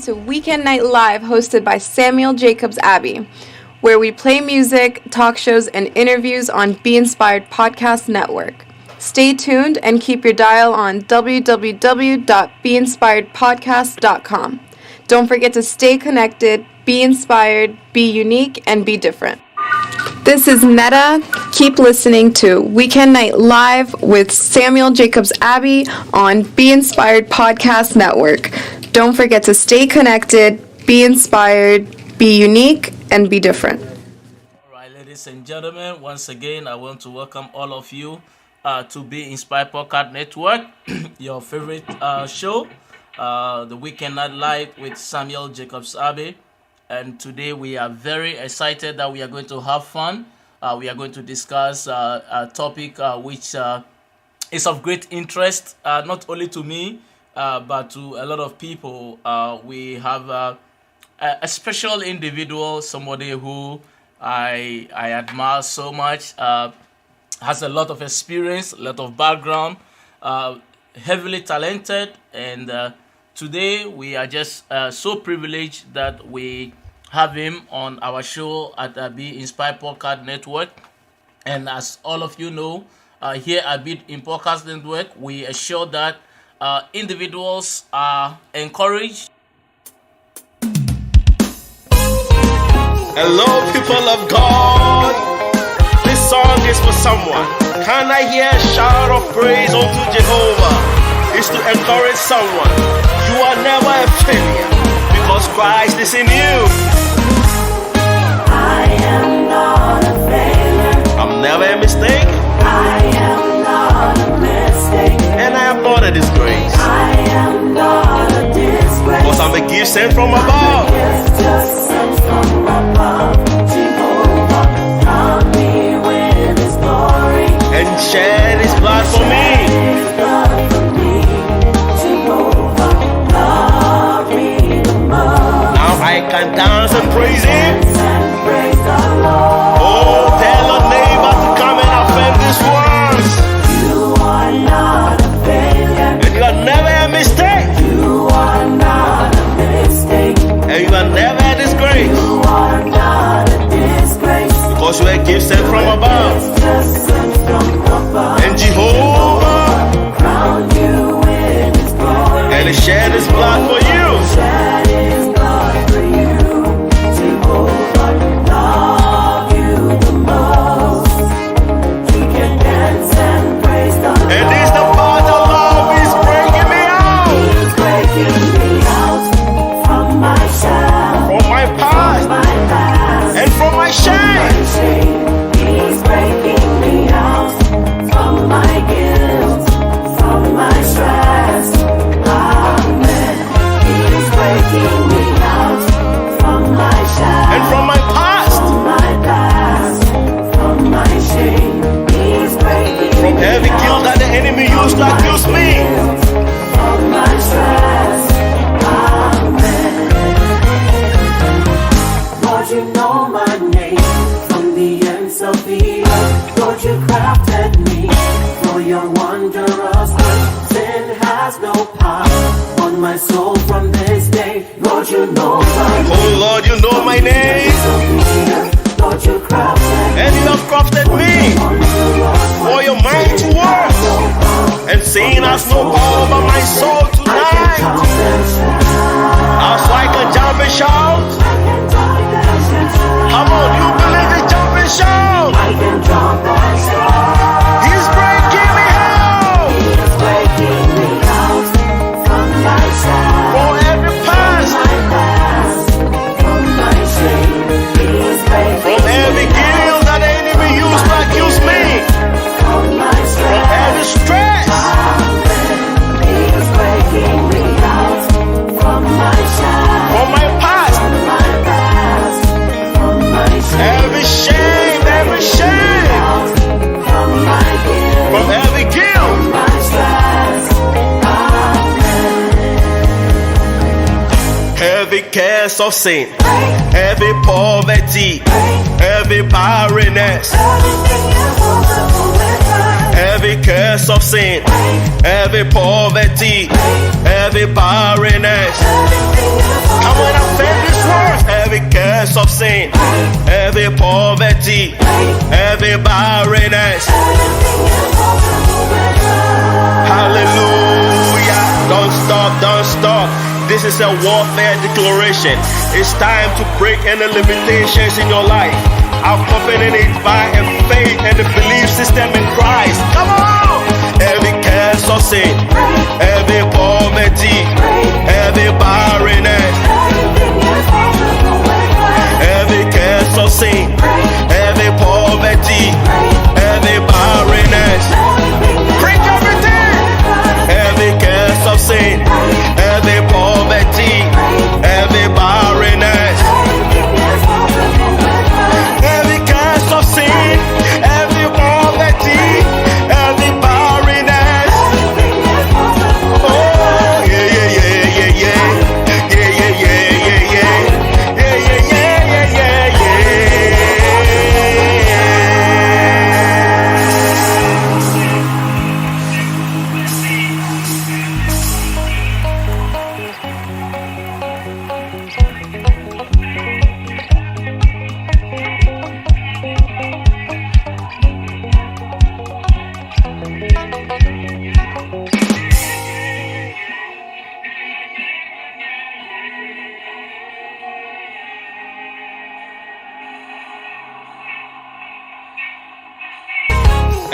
To Weekend Night Live, hosted by Samuel Jacobs Abbey, where we play music, talk shows, and interviews on Be Inspired Podcast Network. Stay tuned and keep your dial on www.beinspiredpodcast.com. Don't forget to stay connected, be inspired, be unique, and be different. This is Netta. Keep listening to Weekend Night Live with Samuel Jacobs Abbey on Be Inspired Podcast Network. Don't forget to stay connected, be inspired, be unique, and be different. All right, ladies and gentlemen, once again, I want to welcome all of you to Be Inspired Podcast Network, your favorite show, the Weekend Night Live with Samuel Jacobs Abbey. And today we are very excited that we are going to have fun. We are going to discuss a topic which is of great interest, not only to me, but to a lot of people. We have a special individual, somebody who I admire so much, has a lot of experience, a lot of background, heavily talented, and today we are just so privileged that we have him on our show at the Be Inspired Podcast Network. And as all of you know, here at Be Inspired Podcast Network, we assure that individuals are encouraged. Hello, people of God. This song is for someone. Can I hear a shout of praise unto Jehovah? It's to encourage someone. You are never a failure because Christ is in you. I am not a failure. I'm never a mistake. I am not a mistake. And I am not a disgrace. I am not a disgrace. Because I'm a gift sent from above. Yes, just sent from above. Jehovah crowned me with His glory And shed His blood for me. His blood for me. Jehovah loved me the most. Now I can dance and praise Him. And praise the Lord. Oh, tell a neighbor to come and affirm these words. You are not a failure. And you are never a mistake. You are not a mistake. And you are never a disgrace. You are not a disgrace. Because you are a gift sent from above. Just sent from above. And Jehovah Crowned you with His glory. and He shed His blood for you. Shed His blood for you. Jehovah love you the most. You can dance and praise the Lord. And this the part of love is breaking me out He's breaking me out from my shame, from my past my past, and from my shame. shame. He's breaking me out from my guilt, from my stress. Amen. He's breaking me out from my shame, And from my past, my past, from my shame. He's breaking from me every guilt that the enemy used to accuse me. from my stress. Amen. Lord, you know my name from the ends of the earth. Lord, you crafted me for your wondrous work. Sin has no power on my soul from this day. Lord, you know my name. Oh Lord, you know my name. Lord, you crafted And you have crafted me for your mighty work. And sin has no power over my soul tonight. So I can jump and shout. Come on, you believe it, jump and shout. I can jump and shout. He's breaking me out He's breaking me out from my shame, from every past, my past, from my shame. He's breaking from every guilt that the enemy used to accuse me, from my from stress. every stress, He's breaking me out from my shame, from my past curse of sin, every poverty, every barrenness, every curse of sin, every poverty, every barrenness. Come on, I say this word. Every curse of sin, every poverty, every barrenness. Hallelujah. Don't stop, don't stop. This is a warfare declaration. It's time to break any limitations in your life. Accompanying it by a faith and a belief system in Christ. Come on! Every curse of sin, every poverty, every barrenness, every curse of sin, every poverty, every barrenness. Break everything! Every curse of sin, every poverty, every barrenness. Every curse of sin, every poverty, every barrenness. Oh, yeah, yeah, yeah, yeah, yeah. Yeah, yeah, yeah, yeah, yeah. Yeah, yeah, yeah, yeah, yeah,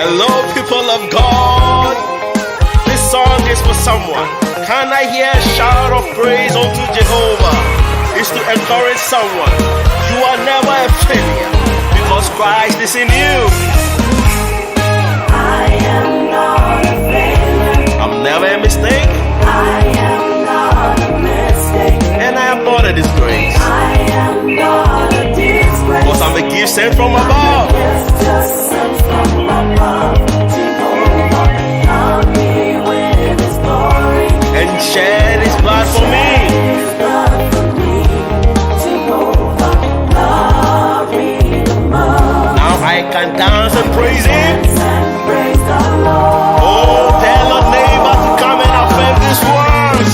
Hello, people of God. This song is for someone. Can I hear a shout of praise unto Jehovah? It's to encourage someone. You are never a failure because Christ is in you. I am not a failure. I'm never a mistake. I am not a mistake. And I am not a disgrace. I am not a disgrace. Because I'm a gift sent from above. It's just sent from above. Jehovah found me with His glory And shed His blood for me. His blood for me. Jehovah loved me the most. Now I can dance and praise Him. And praise the Lord. Oh, tell a neighbor to come and affirm these words.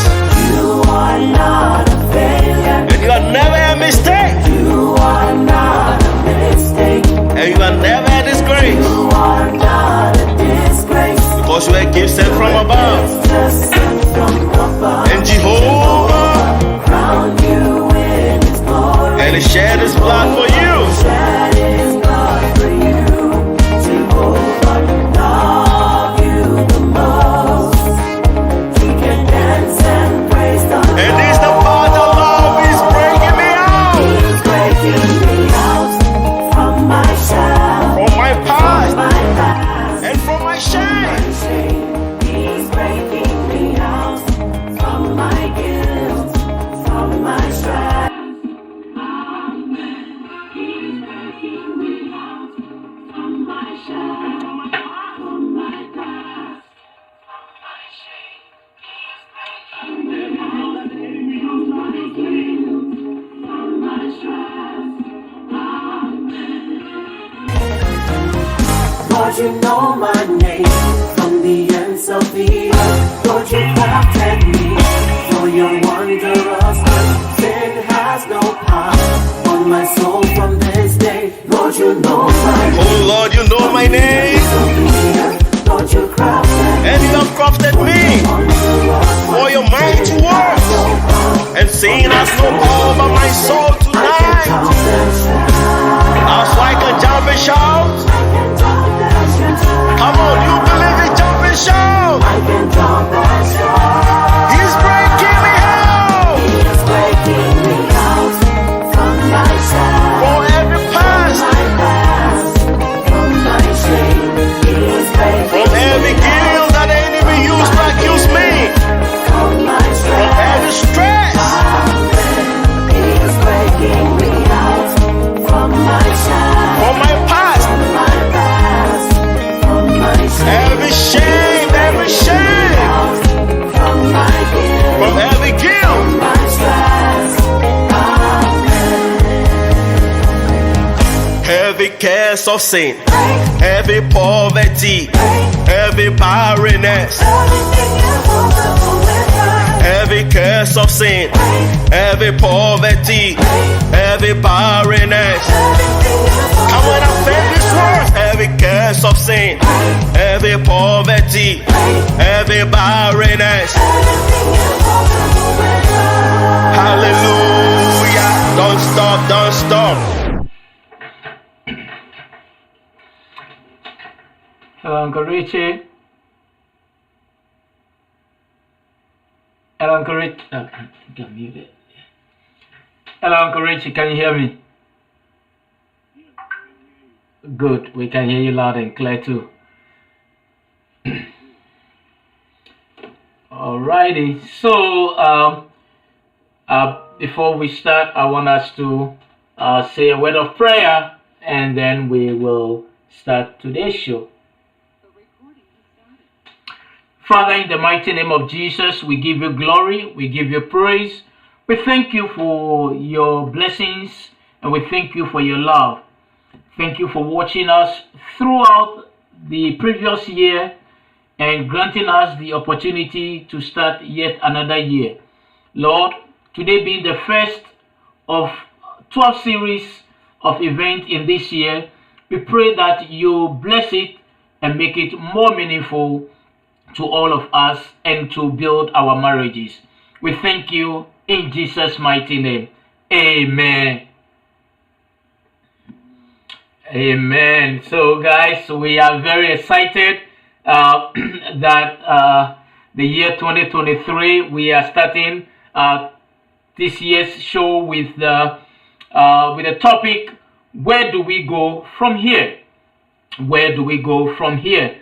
You are not a failure. And you are never a mistake. You are not a mistake. And you are never a disgrace. You are not a disgrace. Because you are a gift sent from above. Just sent from above. And Jehovah, Crown you with His glory. and He shed His blood for you. Shed His blood for you. Jehovah love you the most. He can dance and praise the Lord. And this the part of love is breaking me out He's breaking me out from my shell, from my past my past. and from my shame. He's breaking me out from my guilt, from my strife. He's breaking me out from my shame, from my past, from my shame. He's breaking me out from my guilt, from my strife. Lord, you know my name from the ends of the earth. Lord, you crafted me for your wondrous work. Sin has no power on my soul from this day. Lord, you know my name. Oh Lord, you know my name. Lord, you crafted And you have crafted me for your mighty works. And sin has no power over my soul tonight. That's why I can jump and shout. Come on, you believe it, jump and shout. He's breaking me out. every curse of sin, every poverty, every barrenness, every curse of sin, every poverty, every barrenness. Come on, I said this word. Every curse of sin, every poverty, every barrenness. Hallelujah. Don't stop, don't stop. Hello, Uncle Richie. Hello, Uncle Richie. Oh, I'm muted. Hello, Uncle Richie. Can you hear me? Good. We can hear you loud and clear too. Alrighty. So, before we start, I want us to say a word of prayer, and then we will start today's show. Father, in the mighty name of Jesus, we give you glory, we give you praise. We thank you for your blessings, and we thank you for your love. Thank you for watching us throughout the previous year and granting us the opportunity to start yet another year. Lord, today being the first of 12 series of events in this year, we pray that you bless it and make it more meaningful to all of us and to build our marriages. We thank you in Jesus' mighty name. Amen. Amen. So guys, we are very excited that the year 2023, we are starting this year's show with the topic, where do we go from here? Where do we go from here?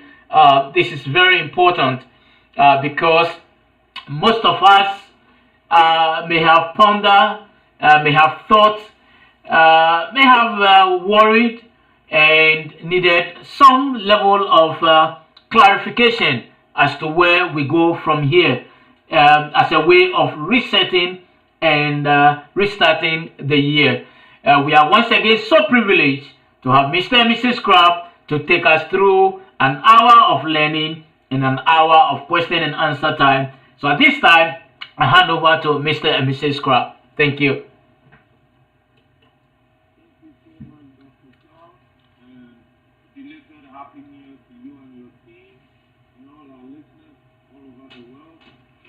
This is very important because most of us may have pondered, may have thought, may have worried and needed some level of clarification as to where we go from here as a way of resetting and restarting the year. We are once again so privileged to have Mr. and Mrs. Crab to take us through an hour of learning and an hour of question and answer time. So at this time, I hand over to Mr. and Mrs. Crab. Thank you. Happy New Year to you and your team and all our listeners all over the world,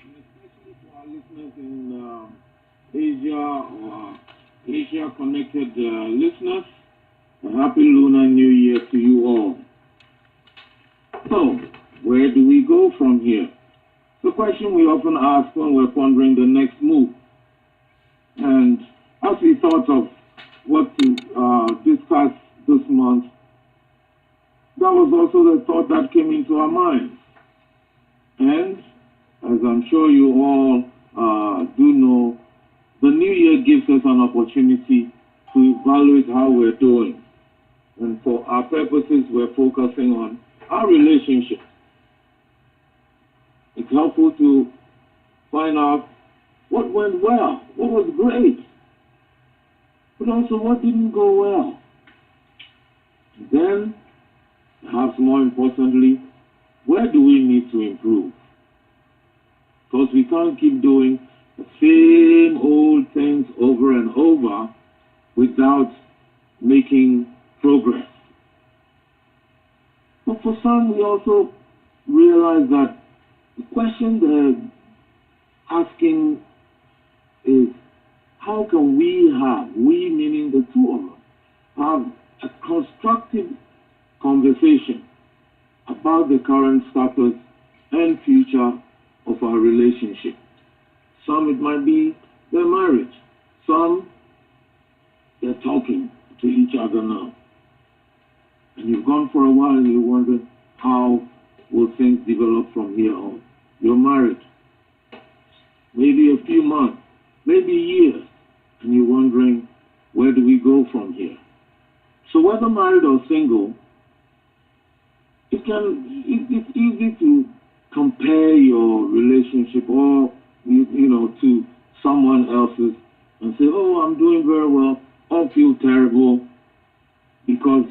and especially to our listeners in Asia or Asia connected listeners. A happy Lunar New Year to you all. So, where do we go from here? The question we often ask when we're pondering the next move. And as we thought of what to discuss this month, that was also the thought that came into our minds. And as I'm sure you all do know, the new year gives us an opportunity to evaluate how we're doing. And for our purposes, we're focusing on our relationship. It's helpful to find out what went well, what was great, but also what didn't go well. Then, perhaps more importantly, where do we need to improve? Because we can't keep doing the same old things over and over without making progress. But for some, we also realize that the question they're asking is, how can we meaning the two of us, have a constructive conversation about the current status and future of our relationship? Some, it might be their marriage. Some, they're talking to each other now. And you've gone for a while and you wonder, how will things develop from here on? You're married. Maybe a few months, maybe years, and you're wondering, where do we go from here? So whether married or single, it's easy to compare your relationship or to someone else's and say, oh, I'm doing very well, or feel terrible. because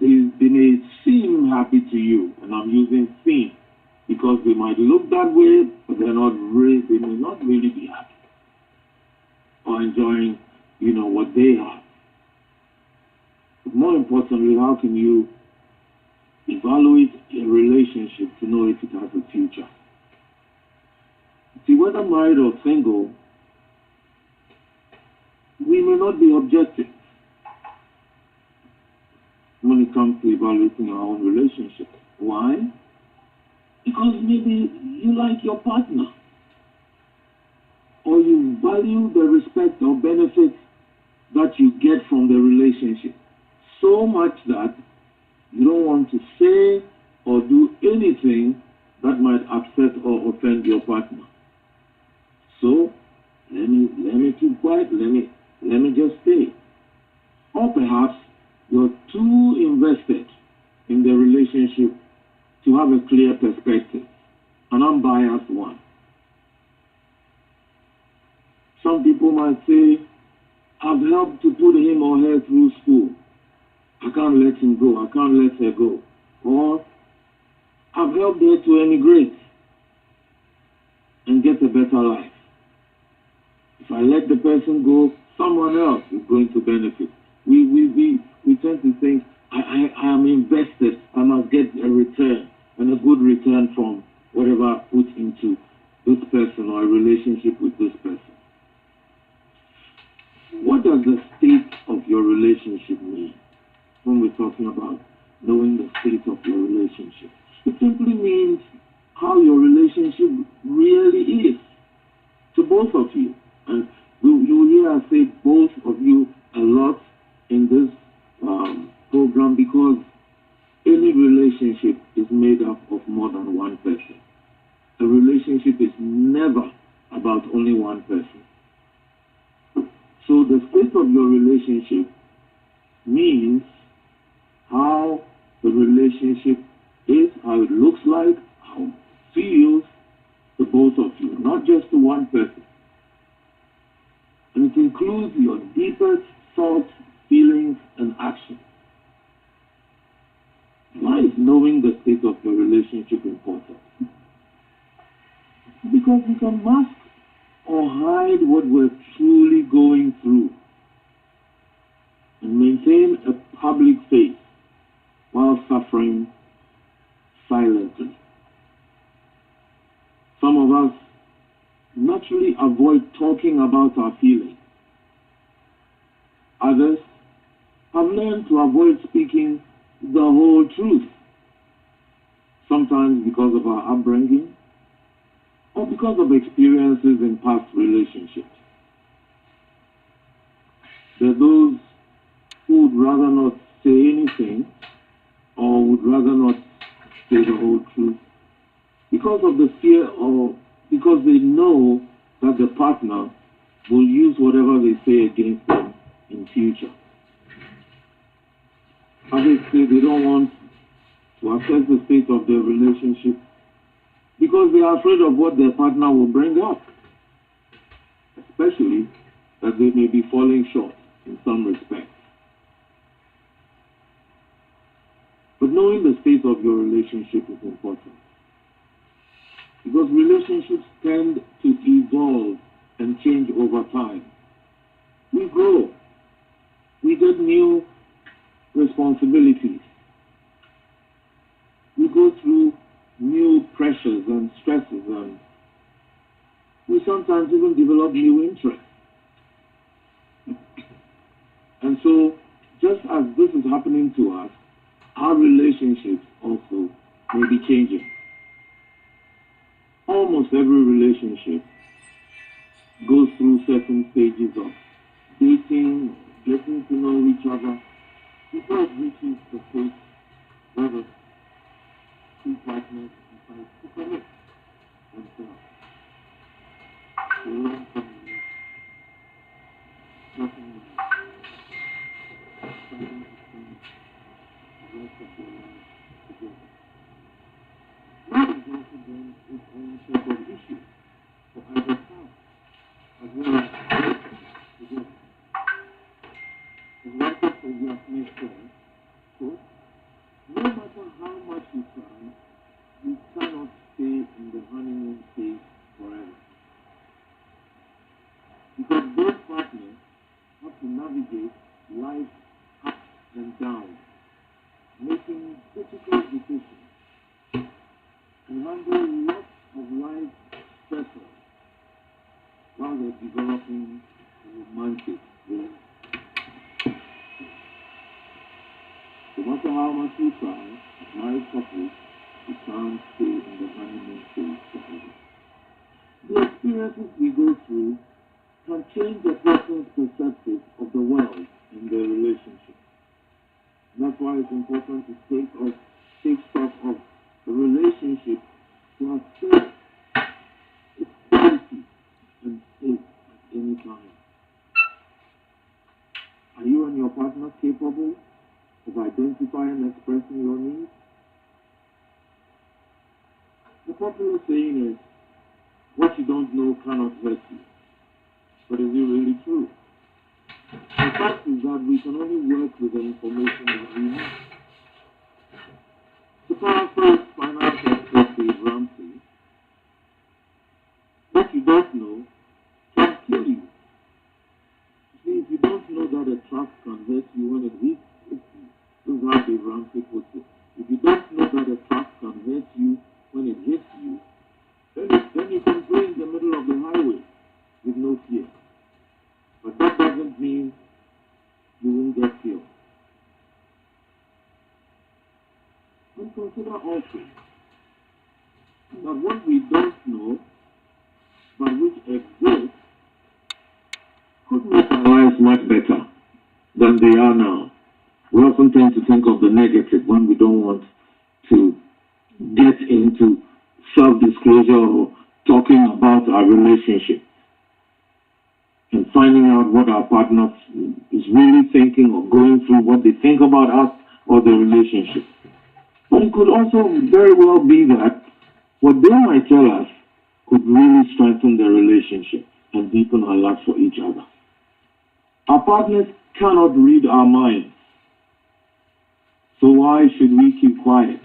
they may seem happy to you, and I'm using seem because they might look that way, but they may not really be happy or enjoying, what they have. But more importantly, how can you evaluate a relationship to know if it has a future? See, whether married or single, we may not be objective when it comes to evaluating our own relationship. Why? Because maybe you like your partner, or you value the respect or benefits that you get from the relationship so much that you don't want to say or do anything that might upset or offend your partner. So let me keep quiet. Let me just stay. Or perhaps you're too invested in the relationship to have a clear perspective, an unbiased one. Some people might say, I've helped to put him or her through school. I can't let him go. I can't let her go. Or I've helped her to emigrate and get a better life. If I let the person go, someone else is going to benefit. We tend to think, I am invested. I must get a return, and a good return from whatever I put into this person or a relationship with this person. What does the state of your relationship mean when we're talking about knowing the state of your relationship? It simply means how your relationship really is to both of you. And you will hear us say both of you a lot in this program, because any relationship is made up of more than one person. A relationship is never about only one person. So the state of your relationship means how the relationship is, how it looks like, how it feels to both of you, not just to one person. And it includes your deepest thoughts, feelings, and actions. Why is knowing the state of your relationship important? Because we can mask or hide what we're truly going through and maintain a public face while suffering silently. Some of us naturally avoid talking about our feelings. Others have learned to avoid speaking the whole truth, sometimes because of our upbringing or because of experiences in past relationships. There are those who would rather not say anything or would rather not say the whole truth because of the fear, or because they know that the partner will use whatever they say against them in future. Others say they don't want to assess the state of their relationship because they are afraid of what their partner will bring up, especially that they may be falling short in some respects. But knowing the state of your relationship is important, because relationships tend to evolve and change over time. We grow. We get new responsibilities. We go through new pressures and stresses, and we sometimes even develop new interests. And so, just as this is happening to us, our relationships also may be changing. Almost every relationship goes through certain stages of dating, getting to know each other, before it reaches the stage where the two partners decide to commit themselves. To learn from nothing more. Something to spend the rest of their lives together. Marriage also brings its own set of issues for either side, as well as together. As one person Jasmine said, quote, no matter how much you try, you cannot stay in the honeymoon phase forever. Because both partners have to navigate life's ups and downs, making difficult decisions, and handle lots of life stressors while they're developing a romantic relationship. No matter how much you try, as married couples, you can't stay in the honeymoon phase forever. The experiences we go through can change a person's perspective of the world and their relationship. That's why it's important to take stock of the relationship to assess its quality and state at any time. Are you and your partner capable of identifying and expressing your needs? The popular saying is, what you don't know cannot hurt you. But is it really true? The fact is that we can only work with the information that we have. To paraphrase finance expert Dave Ramsey, what you don't know can kill you. See, if you don't know that a truck can hurt you when it hits you, this is how Dave Ramsey puts it. If you don't know that a truck can hurt you when it hits you, then you can go in the middle of the highway with no fear. But that doesn't mean you won't get killed. And consider also that what we don't know, but which exists, could make our lives much better than they are now. We often tend to think of the negative when we don't want to get into self-disclosure or talking about our relationship and finding out what our partner is really thinking or going through, what they think about us or the relationship. But it could also very well be that what they might tell us could really strengthen the relationship and deepen our love for each other. Our partners cannot read our minds. So why should we keep quiet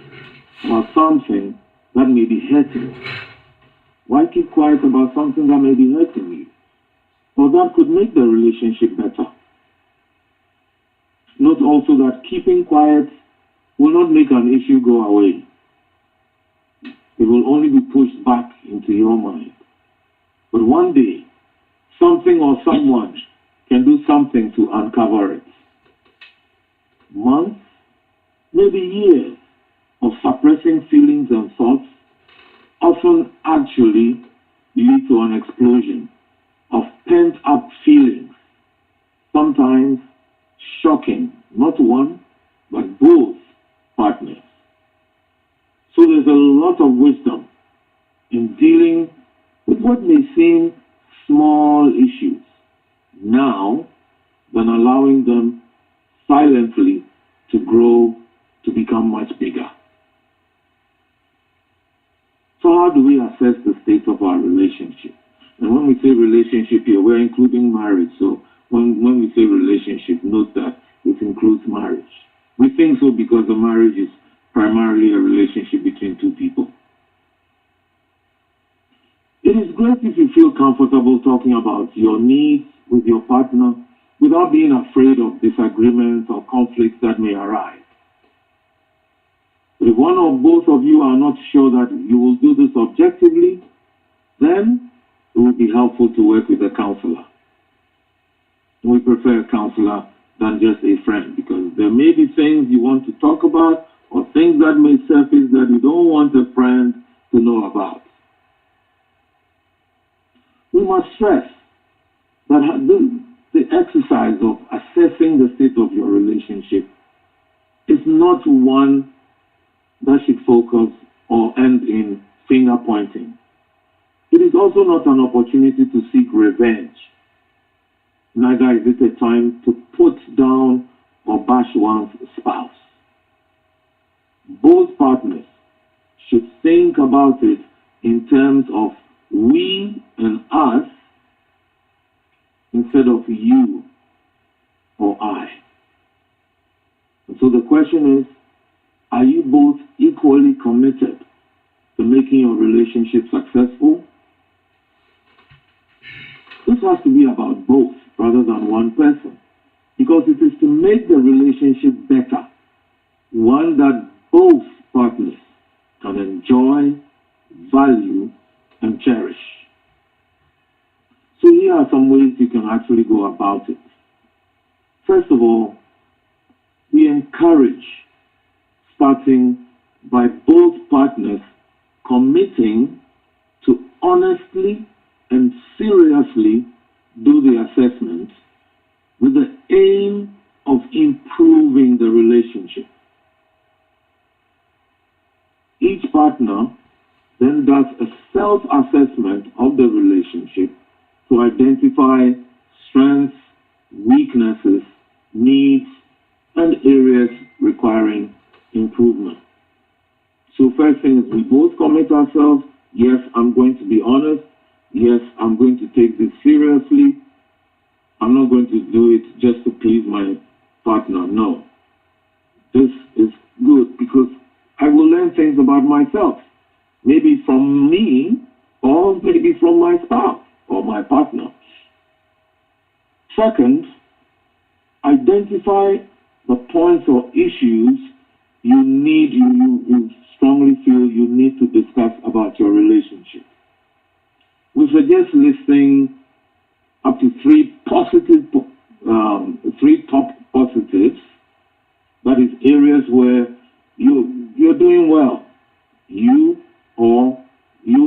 about something that may be hurting us? Why keep quiet about something that may be hurting you? Or that could make the relationship better? Note also that keeping quiet will not make an issue go away. It will only be pushed back into your mind. But one day, something or someone can do something to uncover it. Months, maybe years of suppressing feelings and thoughts often actually lead to an explosion of pent-up feelings, sometimes shocking, not one, but both partners. So there's a lot of wisdom in dealing with what may seem small issues now than allowing them silently to grow to become much bigger. So how do we assess the state of our relationship? And when we say relationship here, we're including marriage. So when we say relationship, note that it includes marriage. We think so because the marriage is primarily a relationship between two people. It is great if you feel comfortable talking about your needs with your partner without being afraid of disagreements or conflicts that may arise. But if one or both of you are not sure that you will do this objectively, then it will be helpful to work with a counselor. We prefer a counselor than just a friend because there may be things you want to talk about or things that may surface that you don't want a friend to know about. We must stress that the exercise of assessing the state of your relationship is not one that should focus or end in finger pointing. It is also not an opportunity to seek revenge. Neither is it a time to put down or bash one's spouse. Both partners should think about it in terms of we and us instead of you or I. question is, are you both equally committed to making your relationship successful? This has to be about both rather than one person, because it is to make the relationship better, one that both partners can enjoy, value, and cherish. So here are some ways you can actually go about it. First of all, we encourage starting by both partners committing to honestly and seriously do the assessment with the aim of improving the relationship. Each partner then does a self-assessment of the relationship to identify strengths, weaknesses, needs, and areas requiring improvement. So first thing is we both commit ourselves. Yes, I'm going to be honest. Yes, I'm going to take this seriously. I'm not going to do it just to please my partner. No. This is good because I will learn things about myself. Maybe from me or maybe from my spouse or my partner. Second, identify the points or issues you strongly feel you need to discuss about your relationship. We suggest listing up to three top positives. That is areas where you're doing well. You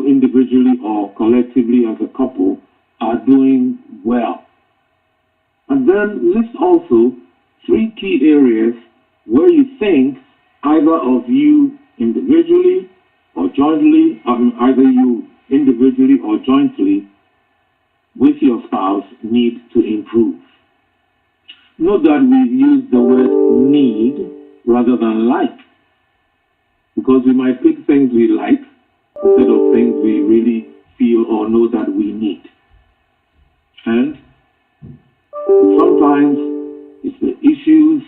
individually or collectively as a couple are doing well. And then list also 3 key areas where you think either of you individually or jointly, either you individually or jointly with your spouse need to improve. Note that we've used the word need rather than like, because we might pick things we like instead of things we really feel or know that we need. And sometimes it's the issues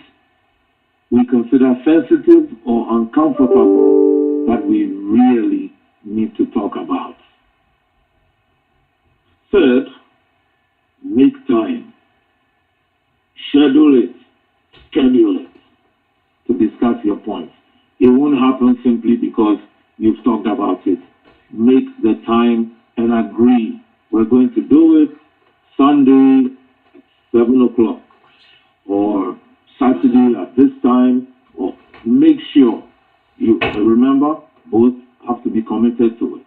we consider sensitive or uncomfortable that we really need to talk about. Third, make time. Schedule it to discuss your points. It won't happen simply because you've talked about it. Make the time and agree. We're going to do it Sunday at 7 o'clock or Saturday at this time, or make sure you remember both have to be committed to it.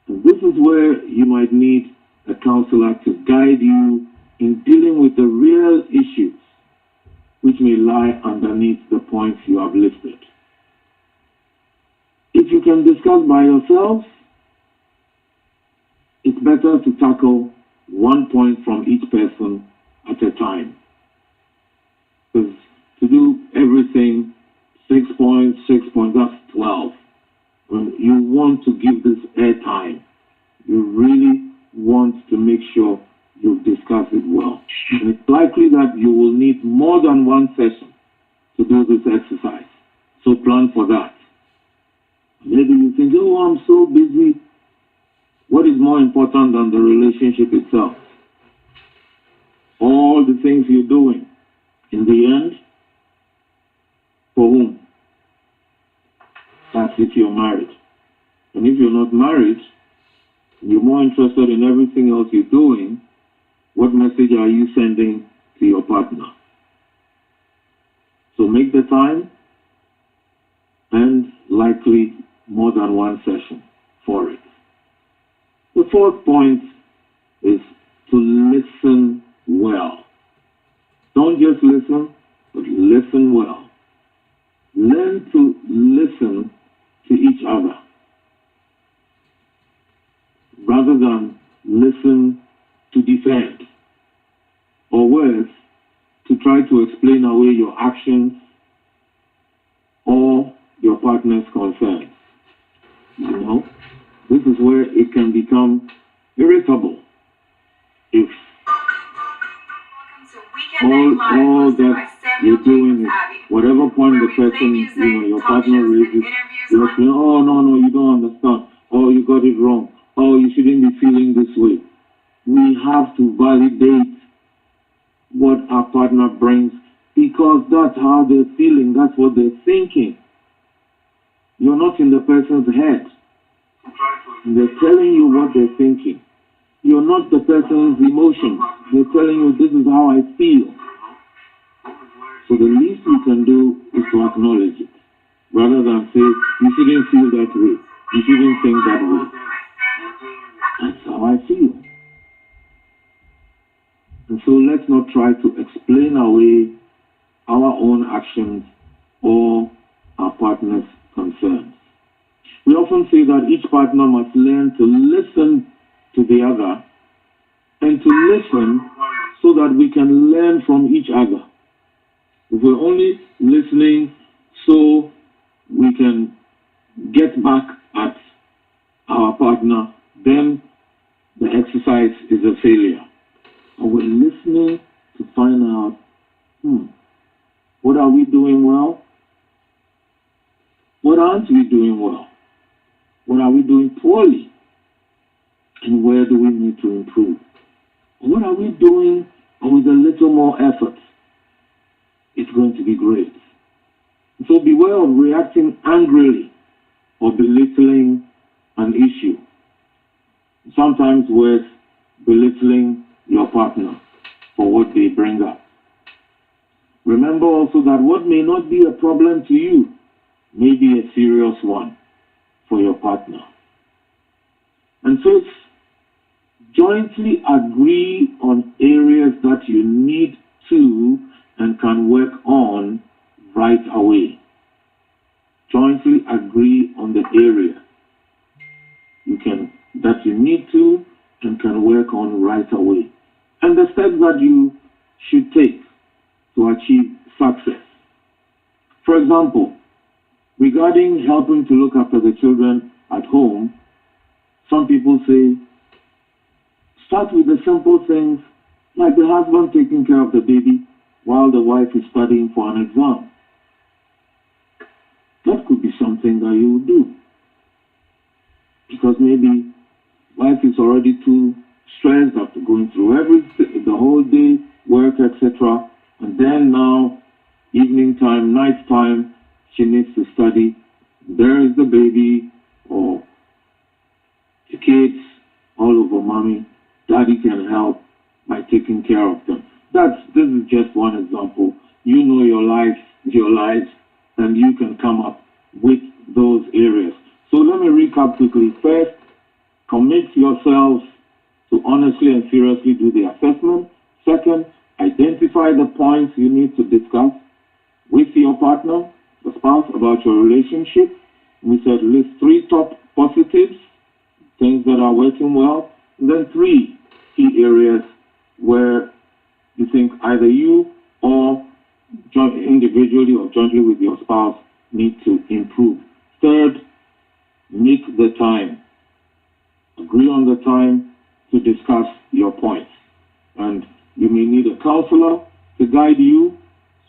And this is where you might need a counselor to guide you in dealing with the real issues which may lie underneath the points you have listed. If you can discuss by yourself, it's better to tackle one point from each person at a time. Because to do everything 6 points, that's 12. When you want to give this airtime, you really want to make sure you discuss it well. And it's likely that you will need more than one session to do this exercise. So plan for that. Maybe you think, oh, I'm so busy. What is more important than the relationship itself? All the things you're doing. In the end, for whom? That's if you're married. And if you're not married, you're more interested in everything else you're doing, what message are you sending to your partner? So make the time and likely more than one session for it. The fourth point is to listen well. Don't just listen, but listen well. Learn to listen to each other rather than listen to defend, or worse, to try to explain away your actions or your partner's concerns. You know, this is where it can become irritable if all that you're doing it. Whatever point the person, your partner raises, you explain, oh, no, you don't understand. Oh, you got it wrong. Oh, you shouldn't be feeling this way. We have to validate what our partner brings because that's how they're feeling. That's what they're thinking. You're not in the person's head. They're telling you what they're thinking. You're not the person's emotions. They're telling you this is how I feel. So the least we can do is to acknowledge it, rather than say, you shouldn't feel that way. You shouldn't think that way. That's how I feel. And so let's not try to explain away our own actions or our partner's concerns. We often say that each partner must learn to listen to the other and to listen so that we can learn from each other. If we're only listening so we can get back at our partner, then the exercise is a failure. And we're listening to find out, what are we doing well? What aren't we doing well? What are we doing poorly? And where do we need to improve? What are we doing with a little more effort? It's going to be great. So beware of reacting angrily or belittling an issue. Sometimes worth belittling your partner for what they bring up. Remember also that what may not be a problem to you may be a serious one for your partner. And fifth, jointly agree on areas that you need to and can work on right away. Jointly agree on the area that you need to and can work on right away. And the steps that you should take to achieve success. For example, regarding helping to look after the children at home, some people say, start with the simple things like the husband taking care of the baby while the wife is studying for an exam. That could be something that you would do. Because maybe wife is already too stressed after going through everything, the whole day, work, etc. And then now, evening time, night time, she needs to study. There is the baby or the kids all over mommy. Daddy can help by taking care of them. This is just one example. You know your lives, and you can come up with those areas. So let me recap quickly. First, commit yourselves to honestly and seriously do the assessment. Second, identify the points you need to discuss with your partner, the spouse, about your relationship. We said list 3 top positives, things that are working well, and then 3 key areas where you think either you or individually or jointly with your spouse need to improve. Third, make the time. Agree on the time to discuss your points. And you may need a counselor to guide you,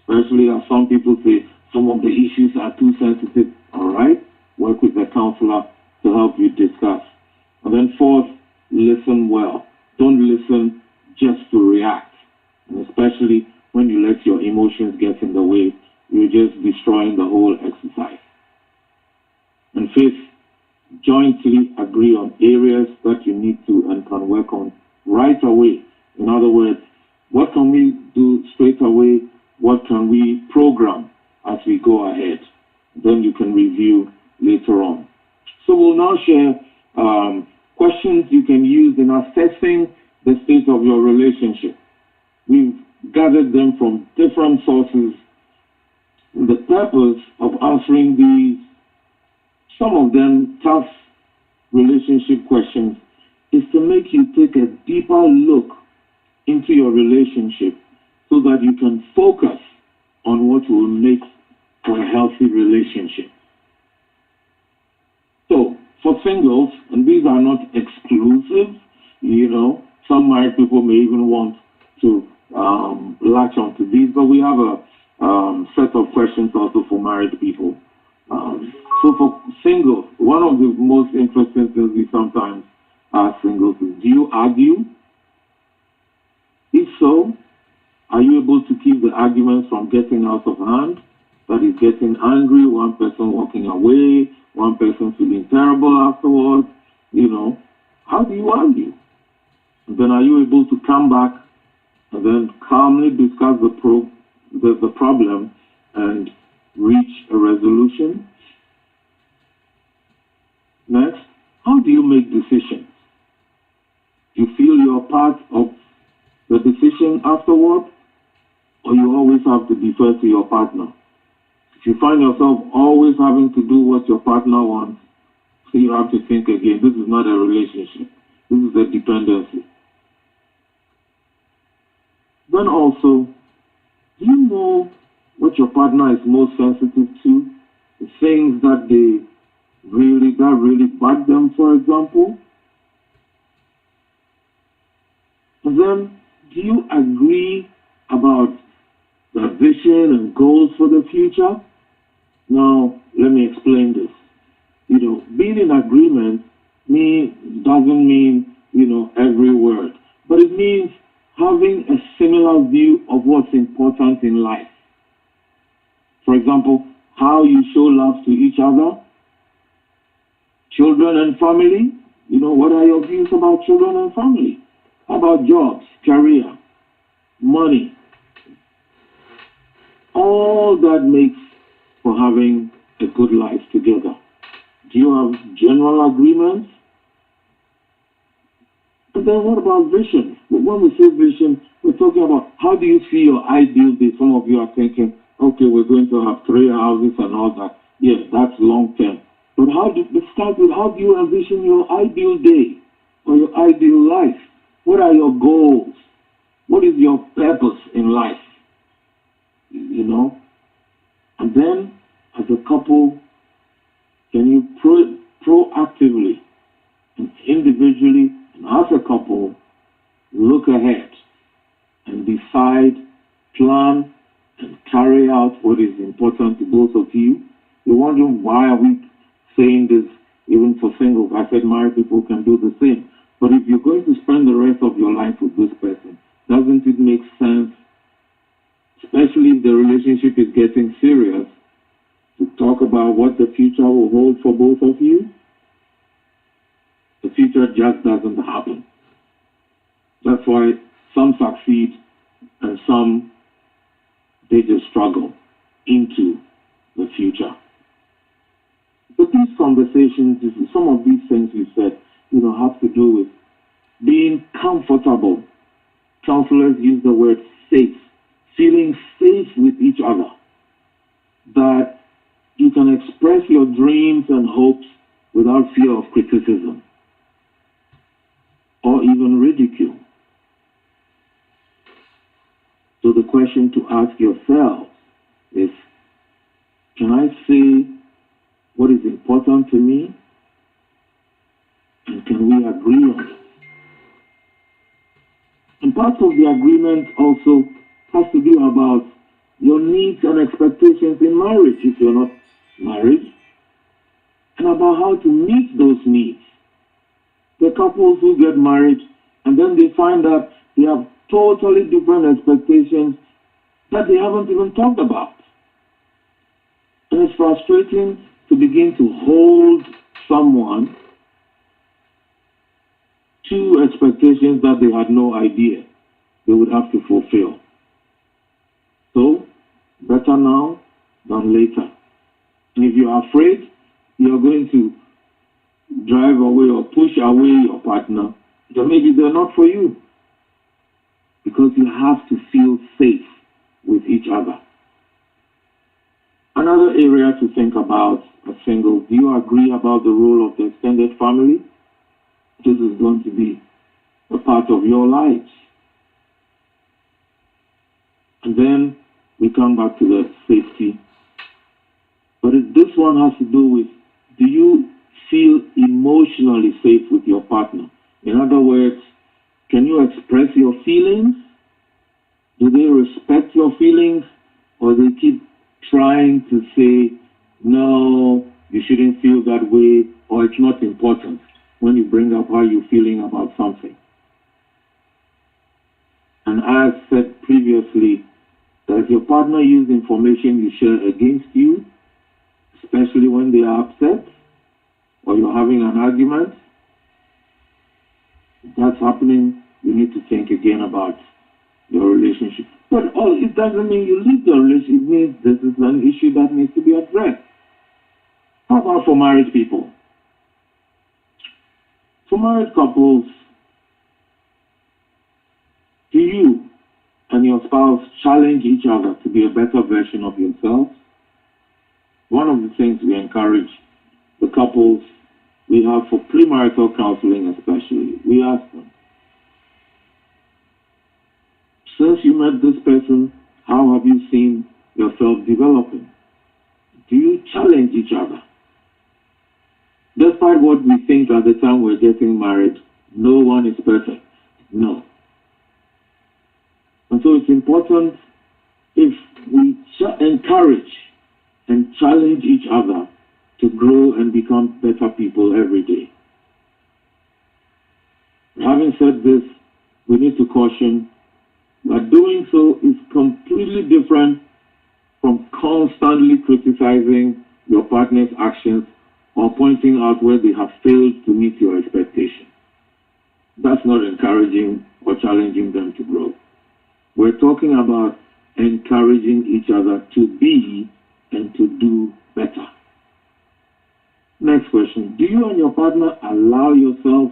especially as some people say some of the issues are too sensitive. All right, work with the counselor to help you discuss. And then fourth, listen well. Don't listen just to react. And especially when you let your emotions get in the way, you're just destroying the whole exercise. And fifth, jointly agree on areas that you need to and can work on right away. In other words, what can we do straight away? What can we program as we go ahead? Then you can review later on. So we'll now share questions you can use in assessing the state of your relationship. We've gathered them from different sources. The purpose of answering these, some of them tough relationship questions, is to make you take a deeper look into your relationship so that you can focus on what will make for a healthy relationship. So, for singles, and these are not exclusive, some married people may even want to latch onto these, but we have set of questions also for married people. So for singles, one of the most interesting things we sometimes ask singles is, do you argue? If so, are you able to keep the arguments from getting out of hand? That is, getting angry, one person walking away, one person feeling terrible afterwards. How do you argue? And then are you able to come back and then calmly discuss the problem and reach a resolution? Next, how do you make decisions? Do you feel you're part of the decision afterward, or you always have to defer to your partner? If you find yourself always having to do what your partner wants, so you have to think again. This is not a relationship. This is a dependency. Then also, do you know what your partner is most sensitive to? The things that really bug them, for example? And then, do you agree about the vision and goals for the future? Now, let me explain this. Being in agreement doesn't mean, every word, but it means having a similar view of what's important in life. For example, how you show love to each other, children and family. What are your views about children and family? How about jobs, career, money? All that makes for having a good life together. Do you have general agreements? And then what about vision? When we say vision, we're talking about how do you see your ideal day? Some of you are thinking, okay, we're going to have 3 houses and all that. Yes, that's long term. But start with how do you envision your ideal day or your ideal life? What are your goals? What is your purpose in life? And then, as a couple, can you proactively and individually and as a couple look ahead and decide, plan, and carry out what is important to both of you? You're wondering, why are we saying this even for singles? I said married people can do the same. But if you're going to spend the rest of your life with this person, doesn't it make sense, especially if the relationship is getting serious, to talk about what the future will hold for both of you? The future just doesn't happen. That's why some succeed and some, they just struggle into the future. But these conversations, some of these things we said, have to do with being comfortable. Counselors use the word safe, feeling safe with each other, that you can express your dreams and hopes without fear of criticism or even ridicule. So the question to ask yourself is, can I say what is important to me? And can we agree on it? And part of the agreement also has to do about your needs and expectations in marriage if you're not married, and about how to meet those needs. The couples who get married and then they find that they have totally different expectations that they haven't even talked about. And it's frustrating to begin to hold someone to expectations that they had no idea they would have to fulfill. So, better now than later. And if you're afraid you're going to drive away or push away your partner, then maybe they're not for you. Because you have to feel safe with each other. Another area to think about as singles, do you agree about the role of the extended family? This is going to be a part of your lives. And then we come back to the safety. But this one has to do with, do you feel emotionally safe with your partner? In other words, can you express your feelings? Do they respect your feelings? or they keep trying to say, no, you shouldn't feel that way, or it's not important when you bring up how you're feeling about something. And as said previously, that if your partner uses information you share against you, especially when they are upset or you're having an argument, if that's happening, you need to think again about your relationship. But it doesn't mean you leave the relationship. It means this is an issue that needs to be addressed. How about for married people? For married couples, do you and your spouse challenge each other to be a better version of yourselves? One of the things we encourage the couples we have for premarital counseling especially, we ask them, since you met this person, how have you seen yourself developing? Do you challenge each other? Despite what we think at the time we're getting married, no one is perfect. No. And so it's important if we encourage and challenge each other to grow and become better people every day. Having said this, we need to caution that doing so is completely different from constantly criticizing your partner's actions or pointing out where they have failed to meet your expectation. That's not encouraging or challenging them to grow. We're talking about encouraging each other to be and to do better. Next question. Do you and your partner allow yourself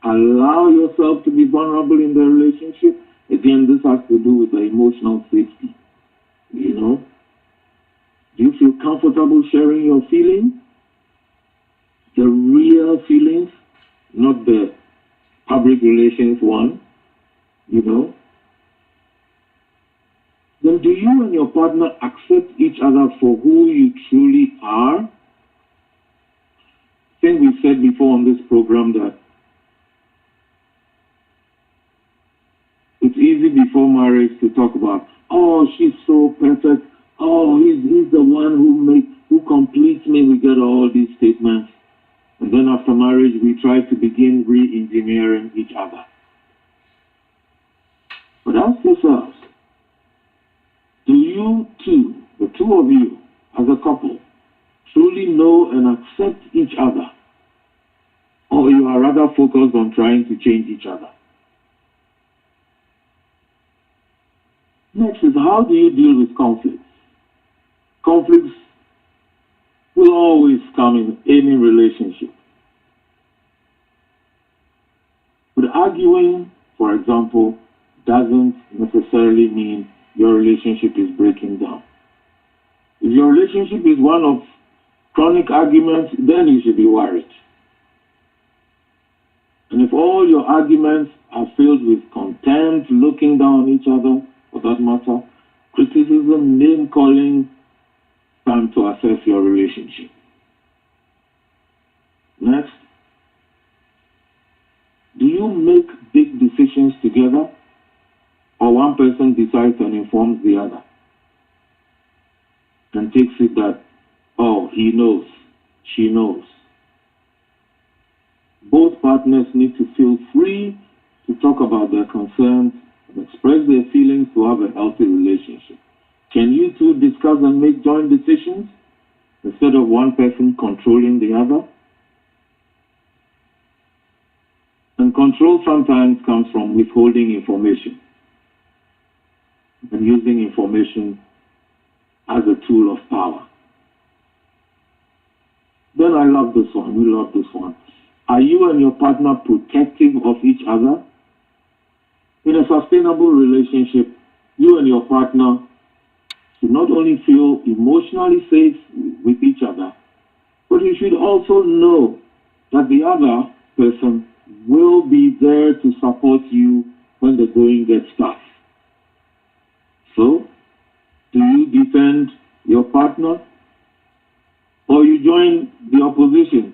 to be vulnerable in the relationship? Again, this has to do with the emotional safety. You know? Do you feel comfortable sharing your feelings? The real feelings, not the public relations one, you know? Then do you and your partner accept each other for who you truly are? I think we said before on this program that it's easy before marriage to talk about, oh, she's so perfect. Oh, he's the one who completes me. We get all these statements. And then after marriage, we try to begin re-engineering each other. But ask yourselves, do you two, the two of you, as a couple, truly know and accept each other? Or you are rather focused on trying to change each other? Next is, how do you deal with conflicts? Conflicts will always come in any relationship. But arguing, for example, doesn't necessarily mean your relationship is breaking down. If your relationship is one of chronic arguments, then you should be worried. And if all your arguments are filled with contempt, looking down on each other, for that matter, criticism, name-calling, time to assess your relationship. Next, do you make big decisions together, or one person decides and informs the other and takes it that, oh, he knows, she knows? Both partners need to feel free to talk about their concerns and express their feelings to have a healthy relationship. Can you two discuss and make joint decisions instead of one person controlling the other? And control sometimes comes from withholding information and using information as a tool of power. Then I love this one. We love this one. Are you and your partner protective of each other? In a sustainable relationship, you and your partner should not only feel emotionally safe with each other, but you should also know that the other person will be there to support you when the going gets tough. So, do you defend your partner, or you join the opposition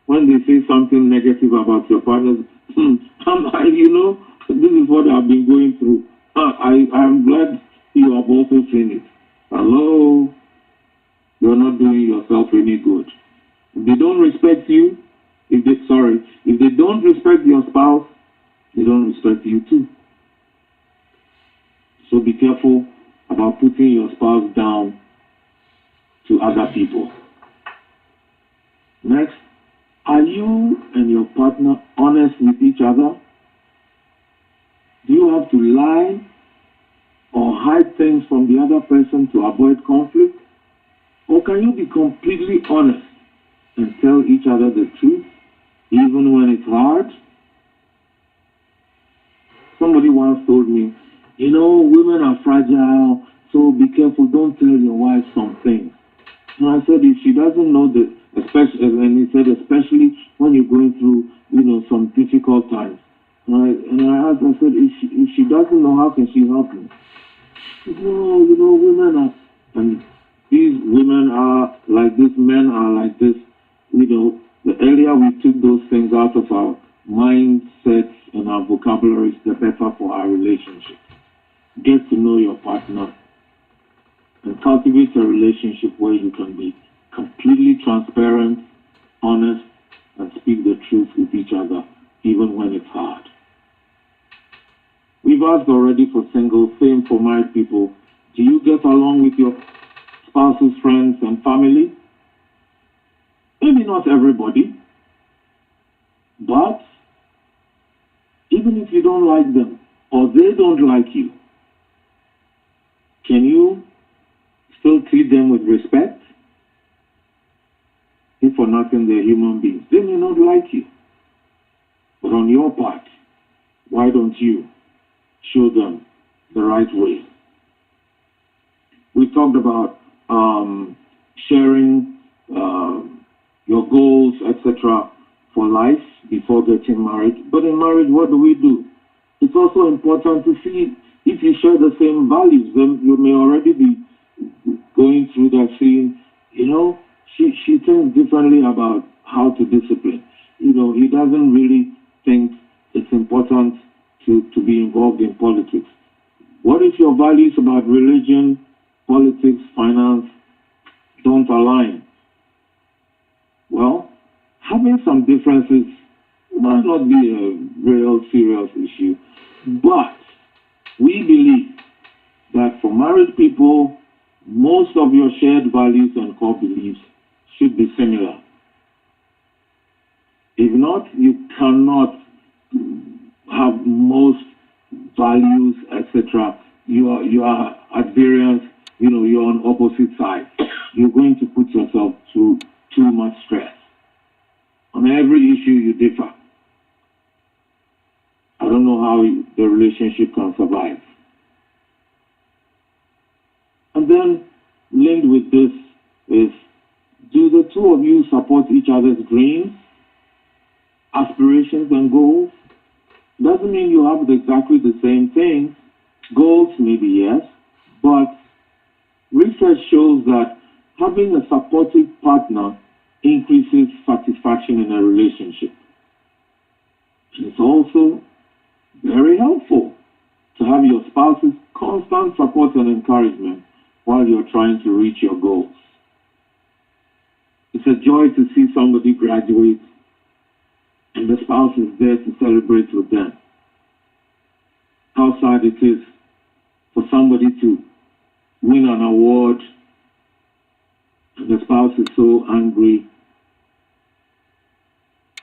when they say something negative about your partner? You know, this is what I've been going through. I'm glad you have also seen it. be good. If they don't respect you, if they don't respect your spouse, they don't respect you too. So be careful about putting your spouse down to other people. Next, are you and your partner honest with each other? Do you have to lie or hide things from the other person to avoid conflict? Or can you be completely honest and tell each other the truth, even when it's hard? Somebody once told me, women are fragile, so be careful, don't tell your wife some things. And I said, if she doesn't know especially when you're going through, some difficult times. And I asked, I said, if she doesn't know, how can she help me? She said, women are, and these women are like this, men are like this. The earlier we took those things out of our mindsets and our vocabularies, the better for our relationship. Get to know your partner and cultivate a relationship where you can be completely transparent, honest, and speak the truth with each other, even when it's hard. We've asked already for single, same for married people. Do you get along with your spouse's friends and family? Maybe not everybody, but even if you don't like them or they don't like you, can you still treat them with respect? If for nothing, they're human beings. They may not like you. But on your part, why don't you show them the right way? We talked about sharing your goals, etc., for life before getting married. But in marriage, what do? It's also important to see if you share the same values. Then you may already be going through that, seeing, she thinks differently about how to discipline. He doesn't really think it's important to be involved in politics. What if your values about religion, politics, finance don't align? Well, having some differences might not be a real serious issue, but we believe that for married people, most of your shared values and core beliefs should be similar. If not, you cannot have most values, etc. You are at variance, you're on opposite sides. You're going to put yourself through too much stress. On every issue, you differ. I don't know how the relationship can survive. And then, linked with this is, do the two of you support each other's dreams, aspirations, and goals? Doesn't mean you have exactly the same thing. Goals, maybe yes, but research shows that having a supportive partner increases satisfaction in a relationship. It's also very helpful to have your spouse's constant support and encouragement while you're trying to reach your goals. It's a joy to see somebody graduate and the spouse is there to celebrate with them. How sad it is for somebody to win an award and the spouse is so angry.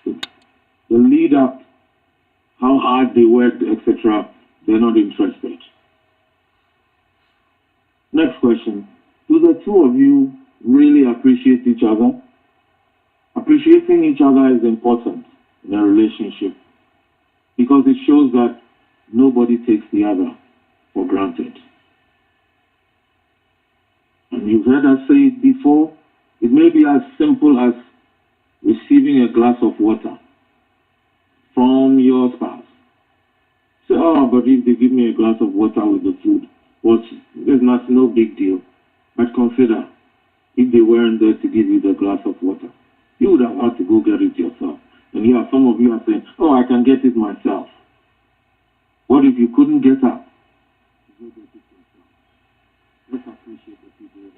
The lead up, how hard they worked, etc., they're not interested. Next question. Do the two of you really appreciate each other? Appreciating each other is important in a relationship because it shows that nobody takes the other for granted. And you've heard us say it before, it may be as simple as receiving a glass of water from your spouse. Say, but if they give me a glass of water with the food, there's no big deal. But consider, if they weren't there to give you the glass of water, you would have had to go get it yourself. And here, some of you are saying, I can get it myself. What if you couldn't get up? Go get it yourself. Let's appreciate the people.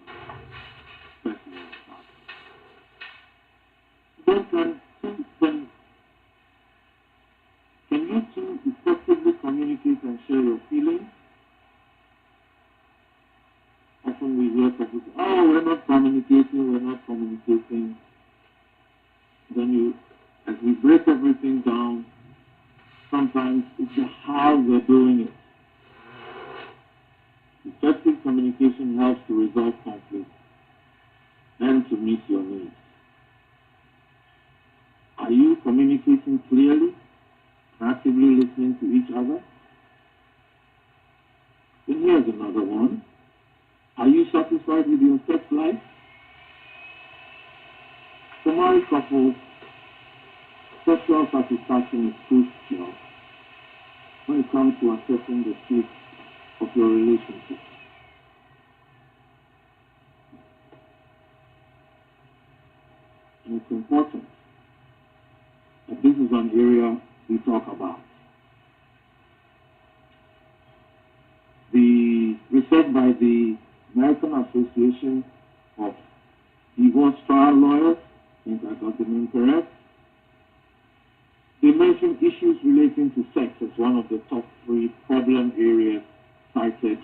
Especially our spouse. then can you two effectively communicate and share your feelings? Often we hear people say, oh, we're not communicating. Then as we break everything down, sometimes it's the how we're doing it. Effective communication helps to resolve conflict and to meet your needs. Are you communicating clearly, actively listening to each other? Then here's another one. Are you satisfied with your sex life? For married couples, sexual satisfaction is crucial when it comes to assessing the state of your relationship. And it's important that this is an area we talk about. The research by the American Association of Divorce Trial Lawyers, I think I got the name correct, they mentioned issues relating to sex as one of the top 3 problem areas cited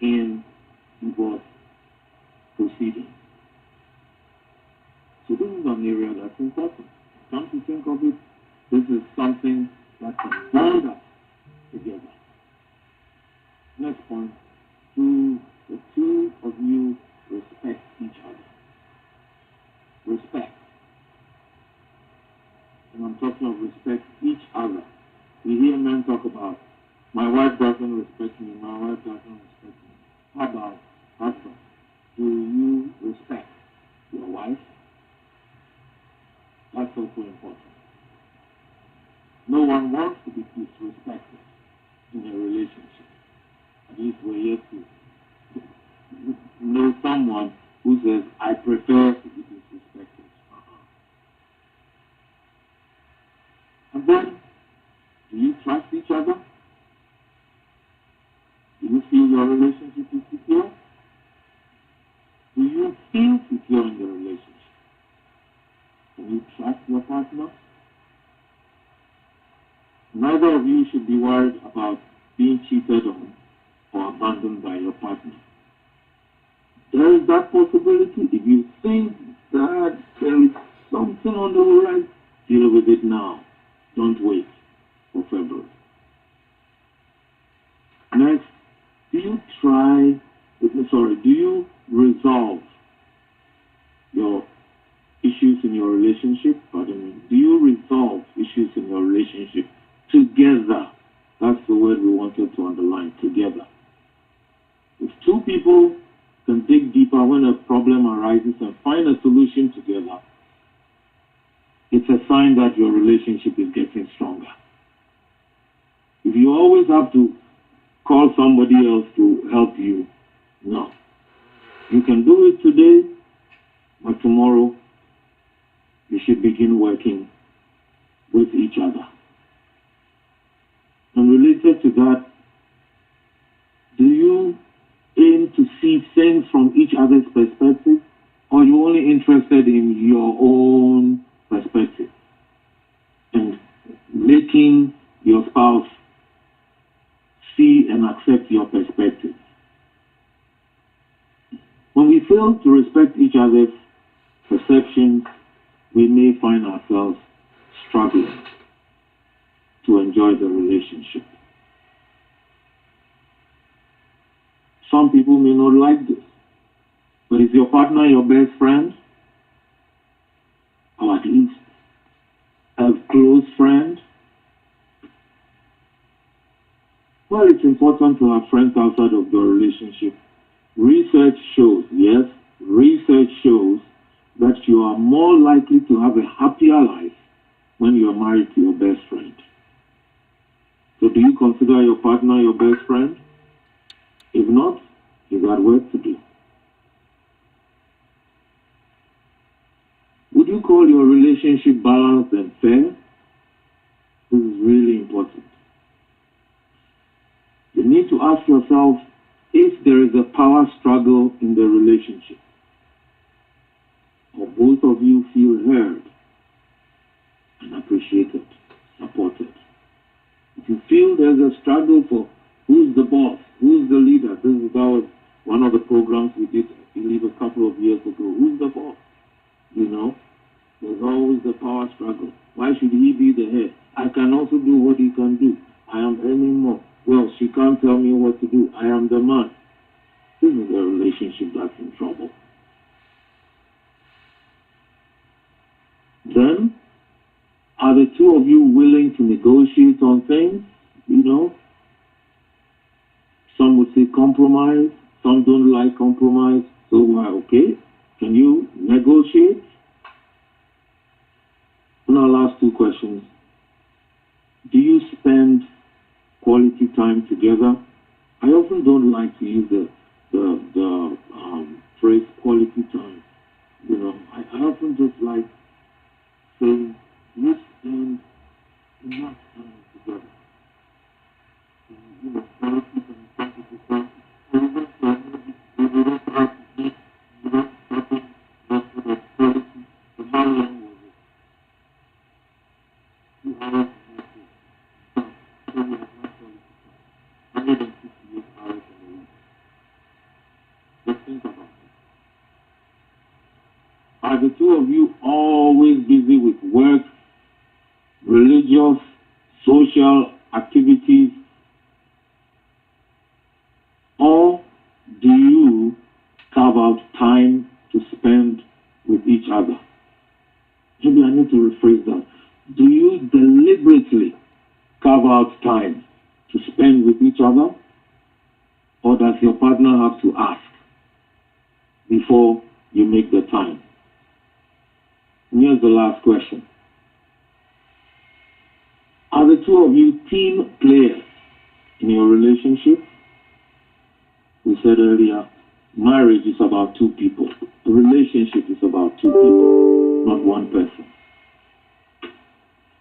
in divorce proceedings. So this is an area that's important. Come to think of it, this is something that can bond us together. Next point, do the two of you respect each other? Respect. And I'm talking of respect each other. We hear men talk about, my wife doesn't respect me, my wife doesn't respect me. How about husband? Do you respect your wife? That's also important. No one wants to be disrespected in a relationship. At least we're yet to know someone who says, I prefer to be disrespected. And then, do you trust each other? Do you feel your relationship is secure? Do you feel secure in the relationship? Can you trust your partner? Neither of you should be worried about being cheated on or abandoned by your partner. There is that possibility. If you think that there is something on the horizon, deal with it now. Don't wait for February. Next, do you resolve your issues in your relationship? Do you resolve issues in your relationship together? That's the word we wanted to underline, together. If two people can dig deeper when a problem arises and find a solution together, it's a sign that your relationship is getting stronger. If you always have to call somebody else to help you, no. You can do it today, but tomorrow you should begin working with each other. And related to that, do you aim to see things from each other's perspective, or are you only interested in your own perspective and making your spouse see and accept your perspective? When we fail to respect each other's perceptions, we may find ourselves struggling to enjoy the relationship. Some people may not like this, but is your partner your best friend? Or at least a close friend? Well, it's important to have friends outside of the relationship. Research shows that you are more likely to have a happier life when you are married to your best friend. So do you consider your partner your best friend? If not, you got work to do. Would you call your relationship balanced and fair? This is really important. You need to ask yourself if there is a power struggle in the relationship, or both of you feel heard the programs we did, I believe, a couple of years ago. Who's the boss? You know, there's always the power struggle. Why should he be the head? I can also do what he can do. I am earning more. Well, she can't tell me what to do. I am the man. This is a relationship that's in trouble. Then, are the two of you willing to negotiate on things? You know, some would say compromise. Some don't like compromise. So, okay, can you negotiate? And our last two questions. Do you spend quality time together? I often don't like to use the phrase quality time. You know, I often just like saying, you spend enough time together. You know, quality time, quantity time. How long was it? 2 hours. So we have not quality time. 158 hours in a week. Just think about it. Are the two of you always busy with work, religious, social activities, or do you carve out time to spend with each other? Maybe I need to rephrase that. Do you deliberately carve out time to spend with each other, or does your partner have to ask before you make the time? And here's the last question. Are the two of you team players in your relationship? We said earlier, marriage is about two people. A relationship is about two people, not one person.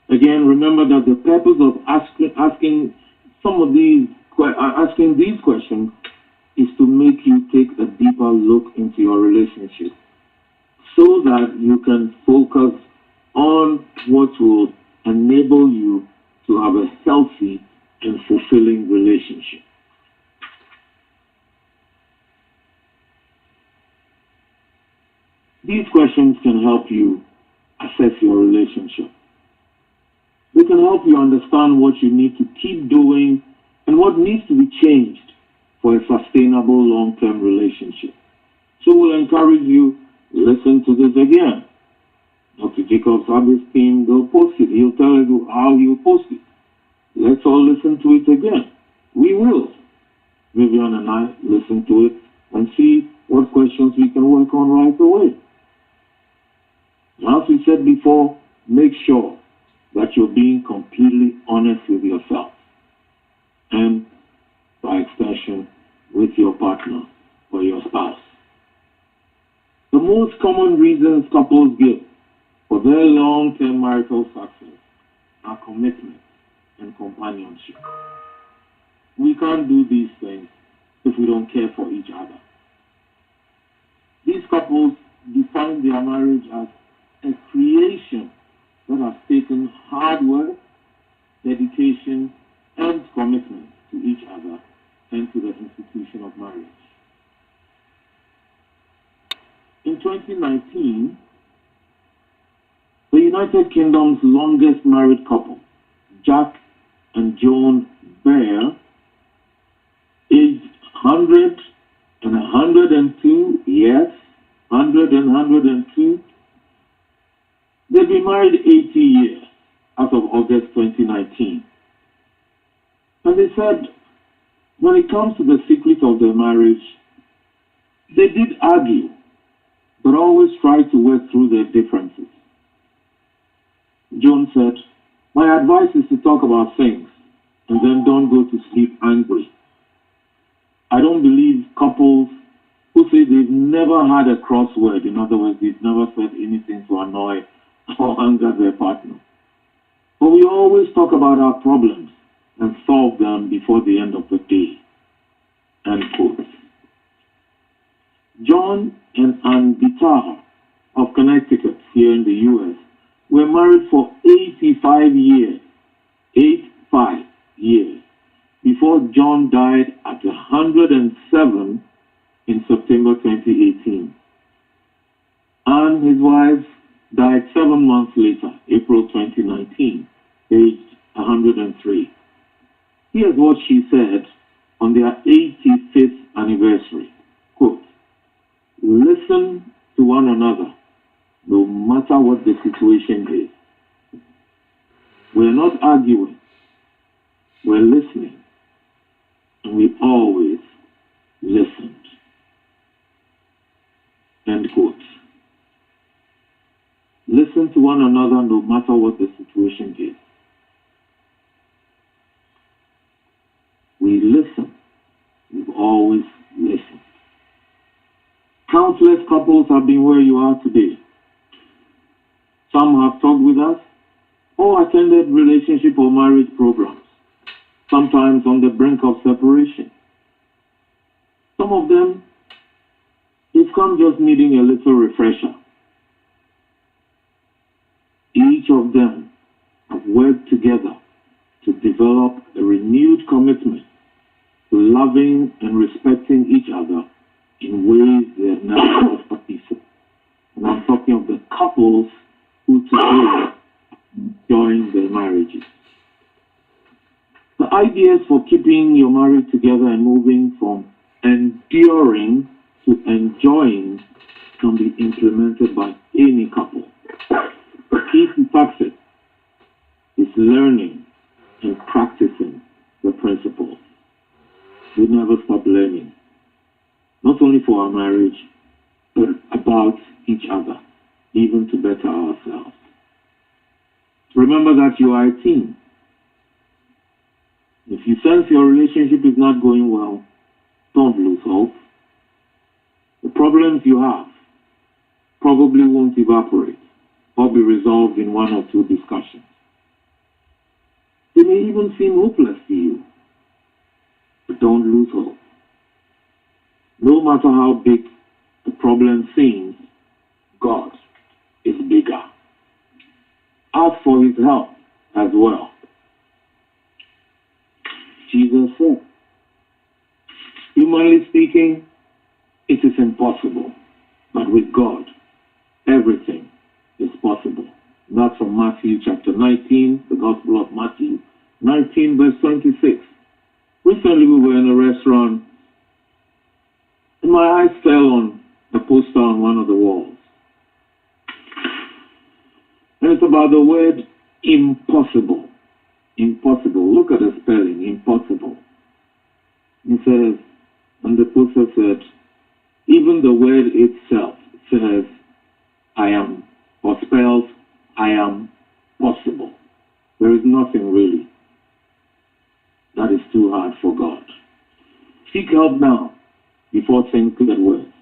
Again, remember that the purpose of asking these questions is to make you take a deeper look into your relationship, so that you can focus on what will enable you to have a healthy and fulfilling relationship. These questions can help you assess your relationship. They can help you understand what you need to keep doing and what needs to be changed for a sustainable long-term relationship. So we'll encourage you, listen to this again. Dr. Jacob Sabbath's team will post it. He'll tell you how he'll post it. Let's all listen to it again. We will. Vivian and I listen to it and see what questions we can work on right away. As we said before, make sure that you're being completely honest with yourself and, by extension, with your partner or your spouse. The most common reasons couples give for their long-term marital success are commitment and companionship. We can't do these things if we don't care for each other. These couples define their marriage as a creation that has taken hard work, dedication, and commitment to each other and to the institution of marriage. In 2019, the United Kingdom's longest married couple, Jack and Joan Bear, aged 100 and 102, yes, 100 and 102, they've been married 80 years as of August 2019. And they said, when it comes to the secret of their marriage, they did argue, but always tried to work through their differences. Joan said, my advice is to talk about things and then don't go to sleep angry. I don't believe couples who say they've never had a crossword, in other words, they've never said anything to annoy or anger their partner. But we always talk about our problems and solve them before the end of the day. End quote. John and Ann Bitar of Connecticut here in the U.S. were married for 85 years, 85 years, before John died at 107 in September 2018. And his wife died 7 months later, April 2019, aged 103. Here's what she said on their 85th anniversary. Quote, listen to one another, no matter what the situation is. We're not arguing, we're listening, and we always listened. End quote. Listen to one another no matter what the situation is. We listen. We've always listened. Countless couples have been where you are today. Some have talked with us or attended relationship or marriage programs, sometimes on the brink of separation. Some of them, they've come just needing a little refresher. Each of them have worked together to develop a renewed commitment to loving and respecting each other in ways they have never felt before. And I'm talking of the couples who today join their marriages. The ideas for keeping your marriage together and moving from enduring to enjoying can be implemented by any couple. The key to success is learning and practicing the principles. We never stop learning, not only for our marriage, but about each other, even to better ourselves. Remember that you are a team. If you sense your relationship is not going well, don't lose hope. The problems you have probably won't evaporate or be resolved in 1 or 2 discussions. They may even seem hopeless to you, but don't lose hope. No matter how big the problem seems, God is bigger. Ask for his help as well. Jesus said, humanly speaking, it is impossible, but with God, everything is possible. That's from Matthew chapter 19, the Gospel of Matthew 19, verse 26. Recently we were in a restaurant and my eyes fell on a poster on one of the walls. And it's about the word impossible. Impossible. Look at the spelling, impossible. It says, and the poster said, even the word itself says, I am, or spells, I am possible. There is nothing really that is too hard for God. Seek help now before saying good words.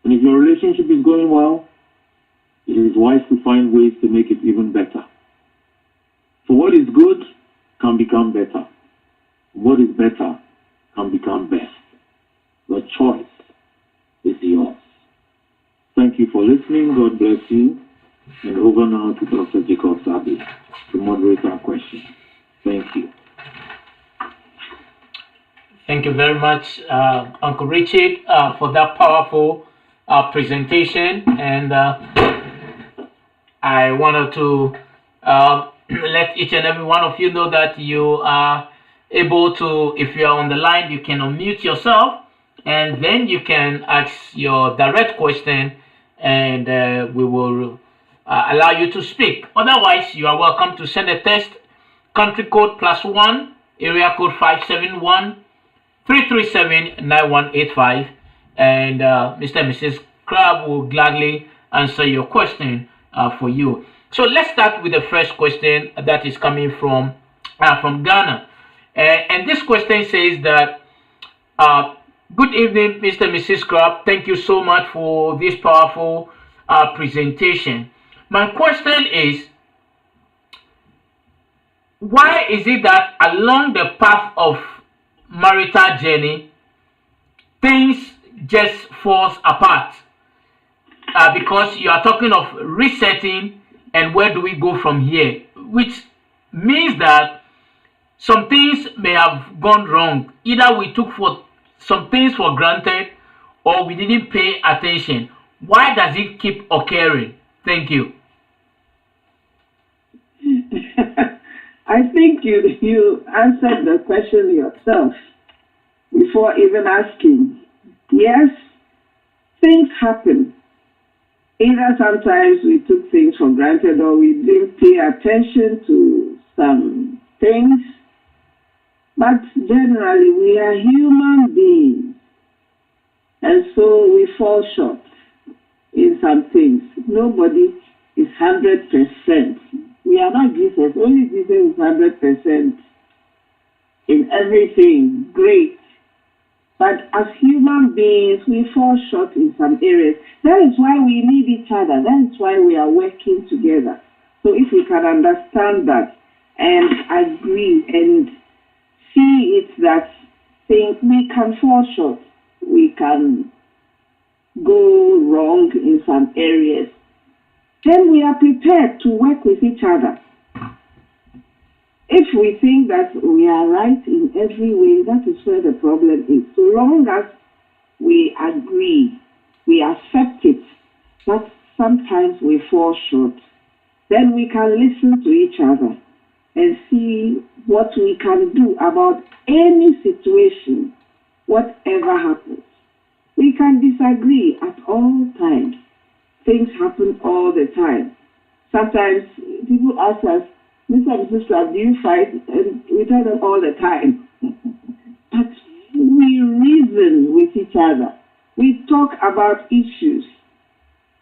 And if your relationship is going well, it is wise to find ways to make it even better. For what is good can become better. What is better can become best. The choice is yours. Thank you for listening. God bless you. And over now to Dr. Jacob Sabi to moderate our question. Thank you. Thank you very much, Uncle Richard, for that powerful presentation. And I wanted to let each and every one of you know that you are able to, if you are on the line, you can unmute yourself and then you can ask your direct question and we will allow you to speak. Otherwise, you are welcome to send a text, country code +1, area code 571-337-9185, and Mr. and Mrs. Crab will gladly answer your question for you. So let's start with the first question that is coming from Ghana. And this question says that, good evening, Mr. and Mrs. Crab. Thank you so much for this powerful presentation. My question is, why is it that along the path of marital journey, things just falls apart? Because you are talking of resetting and where do we go from here, which means that some things may have gone wrong. Either we took some things for granted, or we didn't pay attention? Why does it keep occurring? Thank you. I think you answered the question yourself before even asking. Yes, things happen. Either sometimes we took things for granted or we didn't pay attention to some things. But generally, we are human beings. And so we fall short in some things. Nobody is 100%. We are not Jesus. Only Jesus is 100% in everything. Great. But as human beings, we fall short in some areas. That is why we need each other. That is why we are working together. So if we can understand that and agree and see it that we can fall short, we can go wrong in some areas, then we are prepared to work with each other. If we think that we are right in every way, that is where the problem is. So long as we agree, we accept it, but sometimes we fall short, then we can listen to each other and see what we can do about any situation, whatever happens. We can disagree at all times. Things happen all the time. Sometimes people ask us, Mr. and Mrs. Slav, do you fight? And we tell them all the time. But we reason with each other. We talk about issues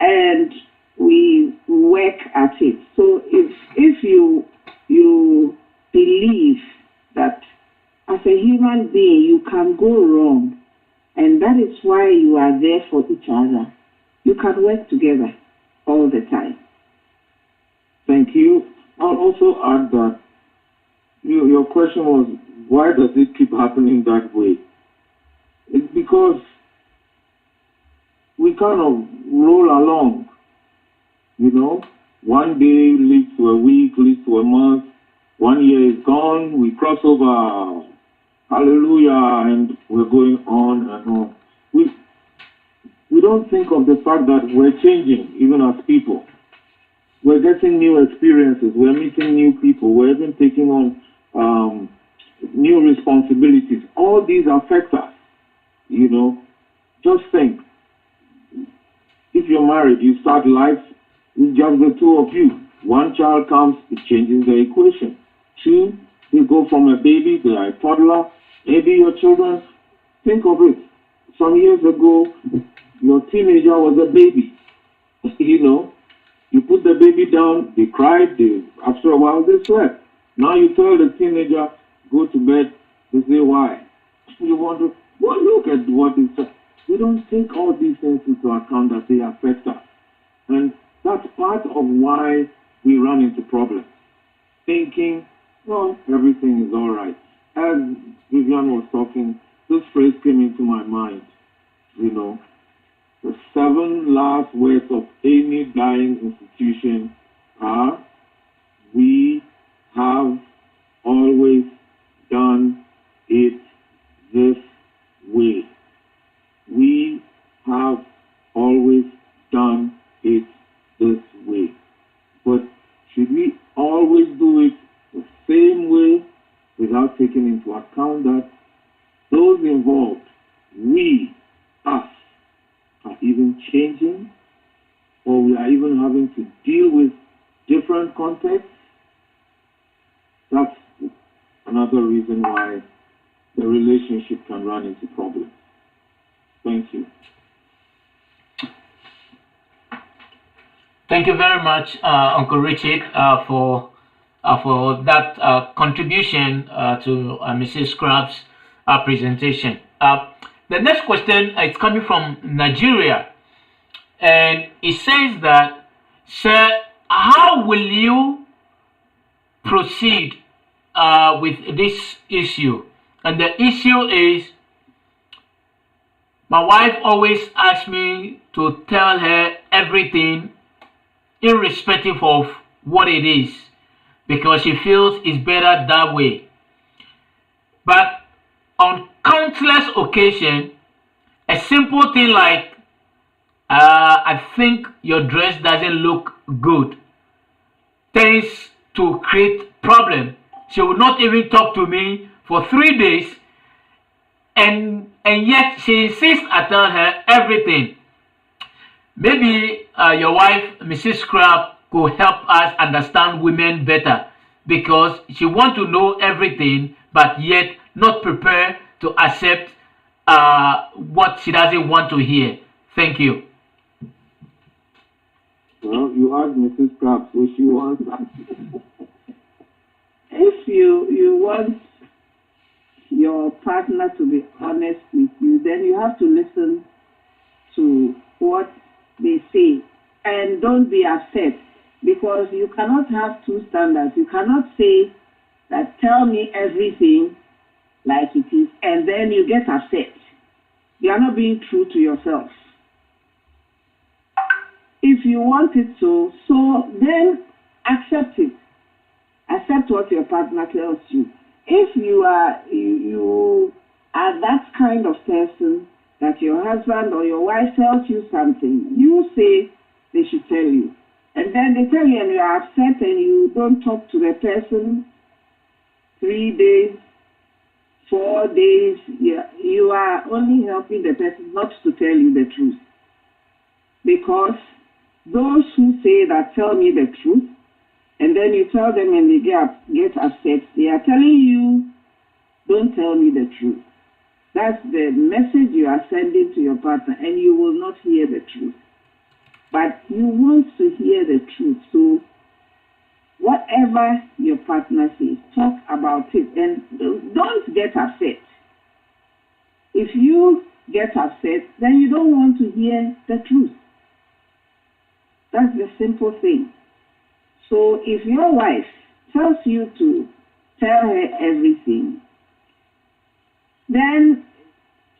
and we work at it. So if you believe that as a human being you can go wrong, and that is why you are there for each other, you can work together all the time. Thank you. I'll also add that your question was, why does it keep happening that way? It's because we kind of roll along, One day leads to a week, leads to a month. 1 year is gone. We cross over, hallelujah, and we're going on and on. We don't think of the fact that we're changing, even as people. We're getting new experiences. We're meeting new people. We're even taking on new responsibilities. All these affect us, Just think, if you're married, you start life with just the two of you. One child comes, it changes the equation. Two, you go from a baby to a toddler. Maybe your children, think of it. Some years ago, your teenager was a baby. You put the baby down, they cried, after a while they slept. Now you tell the teenager, go to bed, they say, why? You wonder, well, look at what is said. We don't take all these things into account that they affect us. And that's part of why we run into problems. Thinking, well, everything is all right. As Vivian was talking, this phrase came into my mind, The 7 last words of any dying institution are, we have always done it this way. We have always done it this way. But should we always do it the same way without taking into account that those involved, we, us, are even changing, or we are even having to deal with different contexts? That's another reason why the relationship can run into problems. Thank you. Thank you very much, Uncle Richard, for that contribution to Mrs. Scrapp's presentation. The next question is coming from Nigeria, and it says that, sir, how will you proceed with this issue? And the issue is, my wife always asks me to tell her everything irrespective of what it is, because she feels it's better that way. But on countless occasions, A simple thing like, I think your dress doesn't look good tends to create problem. She will not even talk to me for 3 days, and yet she insists I tell her everything. Maybe your wife, Mrs. Scrap, could help us understand women better because she wants to know everything, but yet not prepared to accept what she doesn't want to hear. Thank you. Well, you asked Mrs. Krabs what she wants. If you want your partner to be honest with you, then you have to listen to what they say and don't be upset, because you cannot have two standards. You cannot say that tell me everything like it is and then you get upset. You are not being true to yourself. If you want it so then accept it. Accept what your partner tells you. If you are that kind of person that your husband or your wife tells you something, you say they should tell you. And then they tell you and you are upset and you don't talk to the person 3 days, 4 days, you are only helping the person not to tell you the truth. Because those who say that tell me the truth, and then you tell them and they get upset, they are telling you, don't tell me the truth. That's the message you are sending to your partner, and you will not hear the truth. But you want to hear the truth, so whatever your partner says, talk about it, and don't get upset. If you get upset, then you don't want to hear the truth. That's the simple thing. So if your wife tells you to tell her everything, then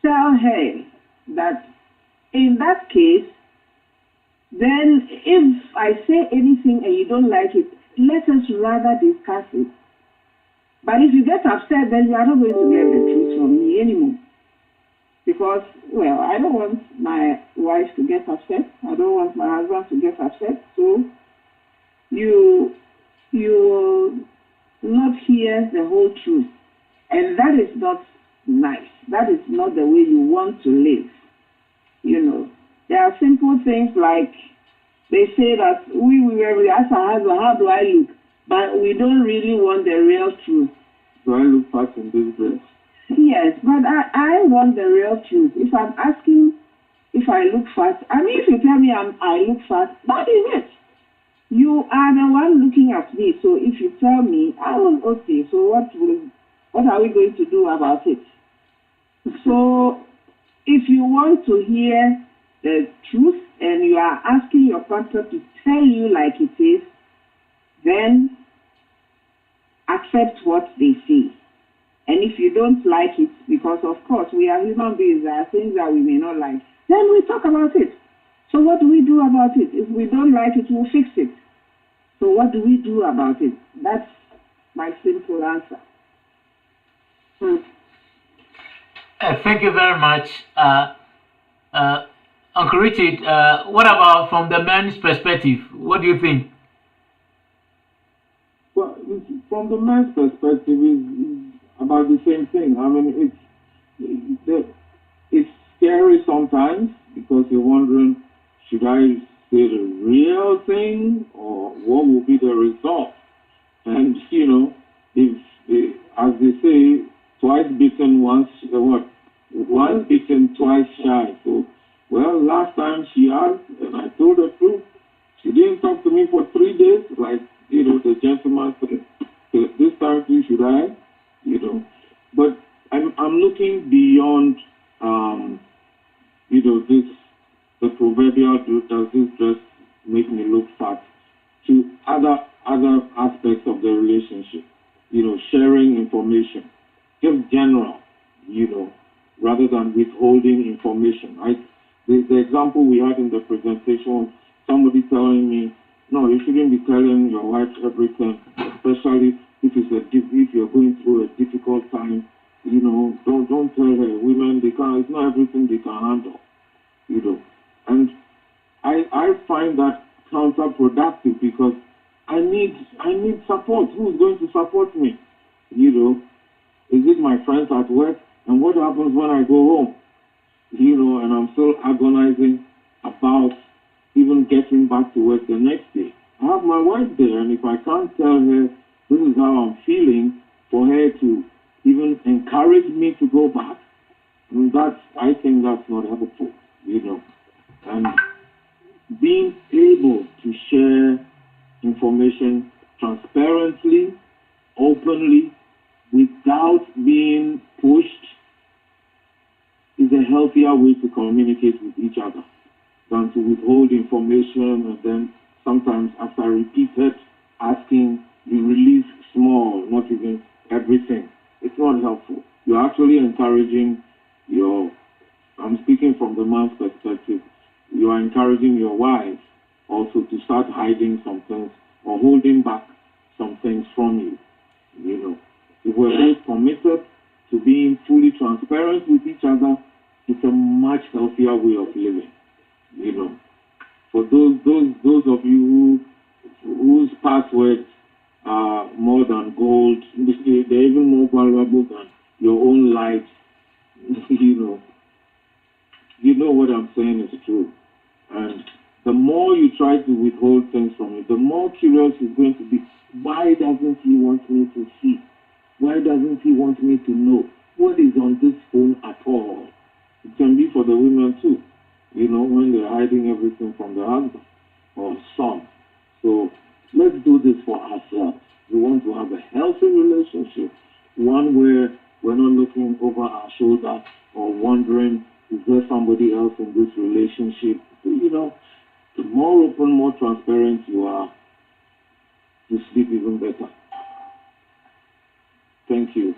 tell her that in that case, then if I say anything and you don't like it, let us rather discuss it. But if you get upset, then you are not going to get the truth from me anymore. Because, well, I don't want my wife to get upset. I don't want my husband to get upset. So you will not hear the whole truth. And that is not nice. That is not the way you want to live. You know, there are simple things like they say that we ask our husband, how do I look? But we don't really want the real truth. Do I look fat in this dress? Yes, but I want the real truth. If I'm asking if I look fat, I mean, if you tell me I look fat, that is it. You are the one looking at me. So if you tell me, I will, okay, so what are we going to do about it? So if you want to hear the truth and you are asking your partner to tell you like it is, then accept what they say. And if you don't like it, because of course we are human beings, there are things that we may not like, then we talk about it. So what do we do about it? If we don't like it, we'll fix it. So what do we do about it? That's my simple answer. Thank you very much. Uncle Richard, what about from the man's perspective? What do you think? Well, from the man's perspective, it's about the same thing. I mean, it's scary sometimes because you're wondering, should I say the real thing or what will be the result? And, you know, if as they say, twice bitten, once bitten, twice shy. So, well, last time she asked and I told the truth. She didn't talk to me for 3 days, like, you know, the gentleman said. So this time too, should I? You know, but I'm looking beyond, you know, the proverbial does this dress make me look fat, to other aspects of the relationship. You know, sharing information, just general. You know, rather than withholding information. Right? The example we had in the presentation, somebody telling me, no, you shouldn't be telling your wife everything, especially if you're going through a difficult time don't tell her women they can't. It's not everything they can handle. And I find that counterproductive because I need support. Who's going to support me? Is it my friends at work? And what happens when I go home? And I'm still agonizing about even getting back to work the next day. I have my wife there, and if I can't tell her this is how I'm feeling, for her to even encourage me to go back, I think that's not helpful, And being able to share information transparently, openly, without being pushed is a healthier way to communicate with each other than to withhold information and then sometimes after repeated asking, you release small, not even everything. It's not helpful. You're actually encouraging I'm speaking from the man's perspective, you are encouraging your wife also to start hiding some things or holding back some things from you. If we're both committed to being fully transparent with each other, it's a much healthier way of living. For those of you whose passwords are more than gold, they're even more valuable than your own life. What I'm saying is true. And the more you try to withhold things from me, the more curious he's going to be. Why doesn't he want me to see? Why doesn't he want me to know what is on this phone at all? It can be for the women too, when they're hiding everything from the husband or son. So let's do this for ourselves. We want to have a healthy relationship, one where we're not looking over our shoulder or wondering, is there somebody else in this relationship? The more open, more transparent you are, you sleep even better. Thank you.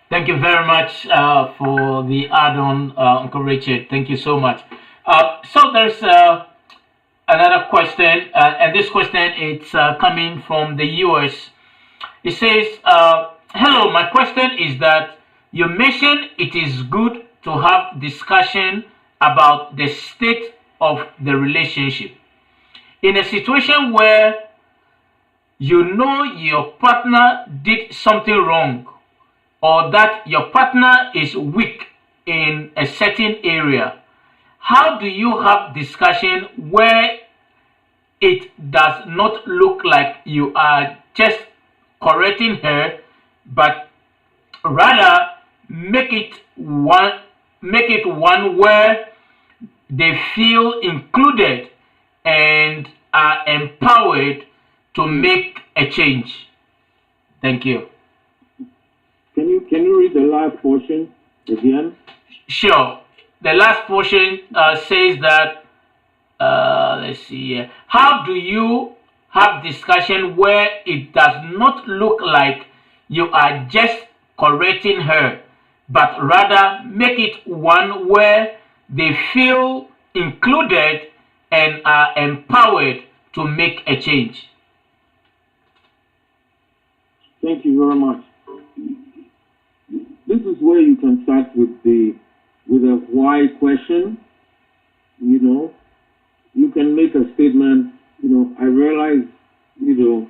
Thank you very much for the add-on, Uncle Richard. Thank you so much. So there's another question, and this question is coming from the US. It says, hello, my question is that you mentioned it is good to have discussion about the state of the relationship. In a situation where your partner did something wrong, or that your partner is weak in a certain area, how do you have discussion where it does not look like you are just correcting her, but rather make it one where they feel included and are empowered to make a change? Thank you. Can you read the last portion again? Sure. The last portion says that, let's see here. How do you have discussion where it does not look like you are just correcting her, but rather make it one where they feel included and are empowered to make a change? Thank you very much. This is where you can start with a why question. You can make a statement. I realize, you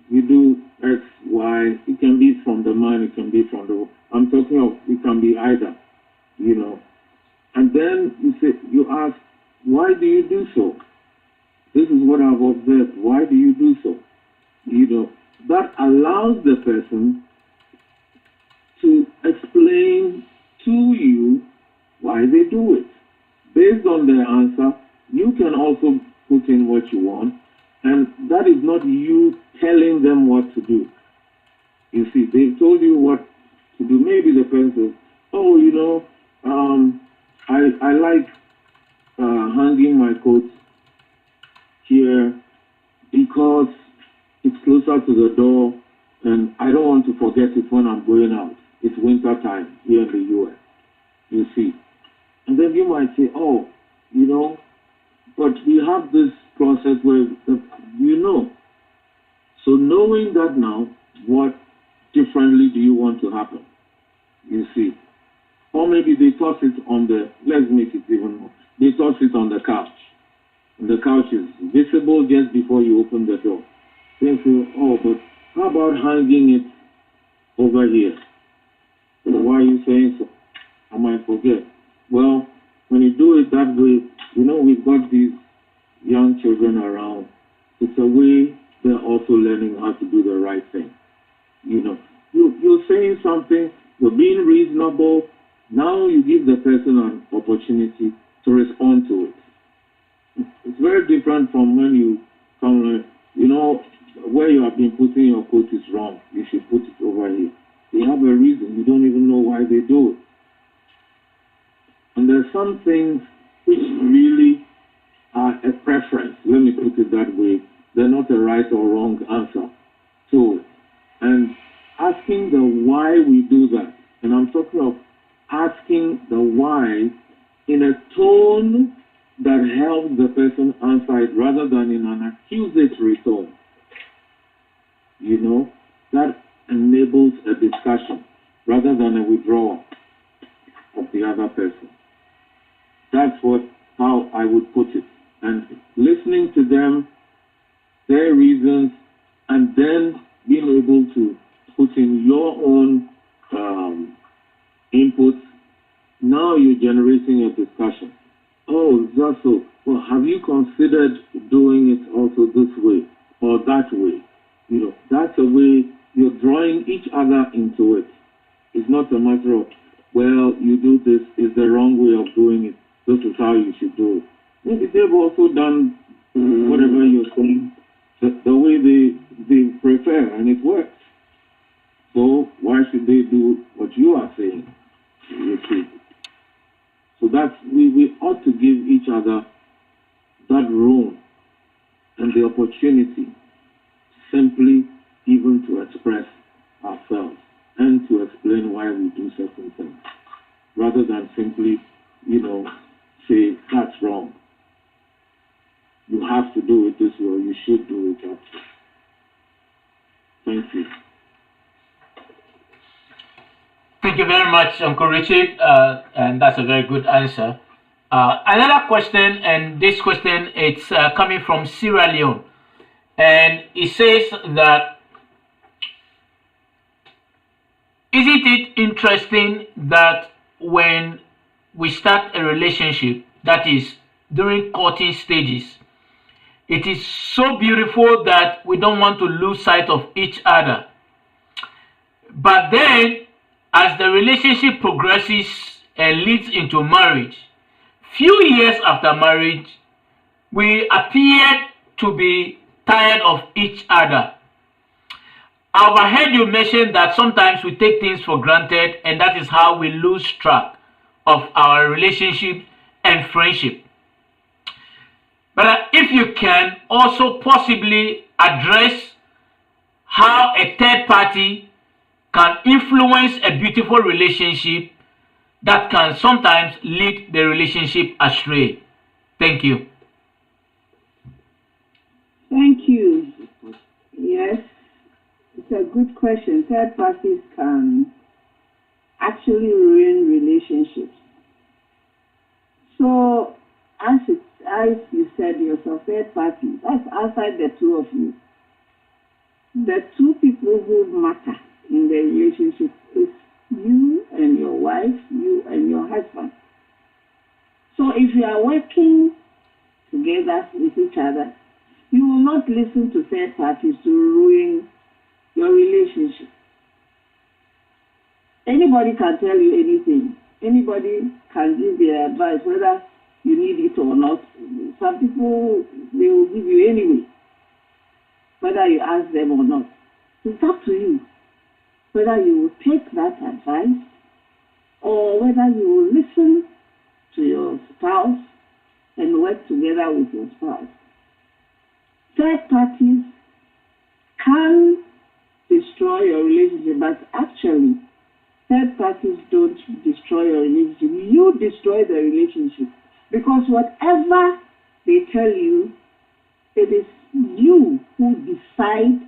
do X, Y. It can be from the man. It can be from the. I'm talking of. It can be either. And then you ask, why do you do so? This is what I've observed. Why do you do so? That allows the person to explain to you why they do it. Based on their answer, you can also put in what you want, and that is not you telling them what to do. You see, they've told you what to do. Maybe the person says, oh, I like hanging my coat here because it's closer to the door and I don't want to forget it when I'm going out. It's winter time here in the U.S., you see. And then you might say, oh, but we have this process where, So knowing that now, what differently do you want to happen? You see. Or maybe they toss it on the, let's make it even more, they toss it on the couch. And the couch is visible just before you open the door. They feel, oh, but how about hanging it over here? Why are you saying so? I might forget. Well, when you do it that way, we've got these young children around. It's a way they're also learning how to do the right thing. You're saying something, you're being reasonable. Now you give the person an opportunity to respond to it. It's very different from when you come, where you have been putting your coat is wrong. You should put it over here. They have a reason. You don't even know why they do it. And there's some things which really are a preference. Let me put it that way. They're not a right or wrong answer to it. And asking the why we do that, and I'm talking of asking the why in a tone that helps the person answer it rather than in an accusatory tone. That enables a discussion rather than a withdrawal of the other person. That's how I would put it. And listening to them, their reasons, and then being able to put in your own inputs. Now you're generating a discussion. Oh, that's so. Well, have you considered doing it also this way or that way? That's a way you're drawing each other into it. It's not a matter of, well, you do this, is the wrong way of doing it. This is how you should do it. Maybe they've also done whatever you're saying the way they prefer, and it works. So why should they do what you are saying? You see. So that's we ought to give each other that room and the opportunity simply even to express ourselves and to explain why we do certain things, rather than simply, say that's wrong. You have to do it this way, or you should do it that way. Thank you. Thank you very much, Uncle Richard, and that's a very good answer. Another question, and this question it's coming from Sierra Leone, and it says that, isn't it interesting that when we start a relationship, that is during courting stages, it is so beautiful that we don't want to lose sight of each other. But then, as the relationship progresses and leads into marriage, few years after marriage, we appear to be tired of each other. I've heard you mention that sometimes we take things for granted, and that is how we lose track of our relationship and friendship. But if you can also possibly address how a third party can influence a beautiful relationship that can sometimes lead the relationship astray. Thank you. Thank you. Yes, it's a good question. Third parties can actually ruin relationships. So, as you said yourself, third party, that's outside the two of you. The two people who matter in the relationship is you and your wife, you and your husband. So if you are working together with each other, you will not listen to third parties to ruin your relationship. Anybody can tell you anything. Anybody can give their advice, whether you need it or not. Some people, they will give you anyway, whether you ask them or not. It's up to you whether you will take that advice or whether you will listen to your spouse and work together with your spouse. Third parties can destroy your relationship, but actually, third parties don't destroy your relationship. You destroy the relationship, because whatever they tell you, it is you who decide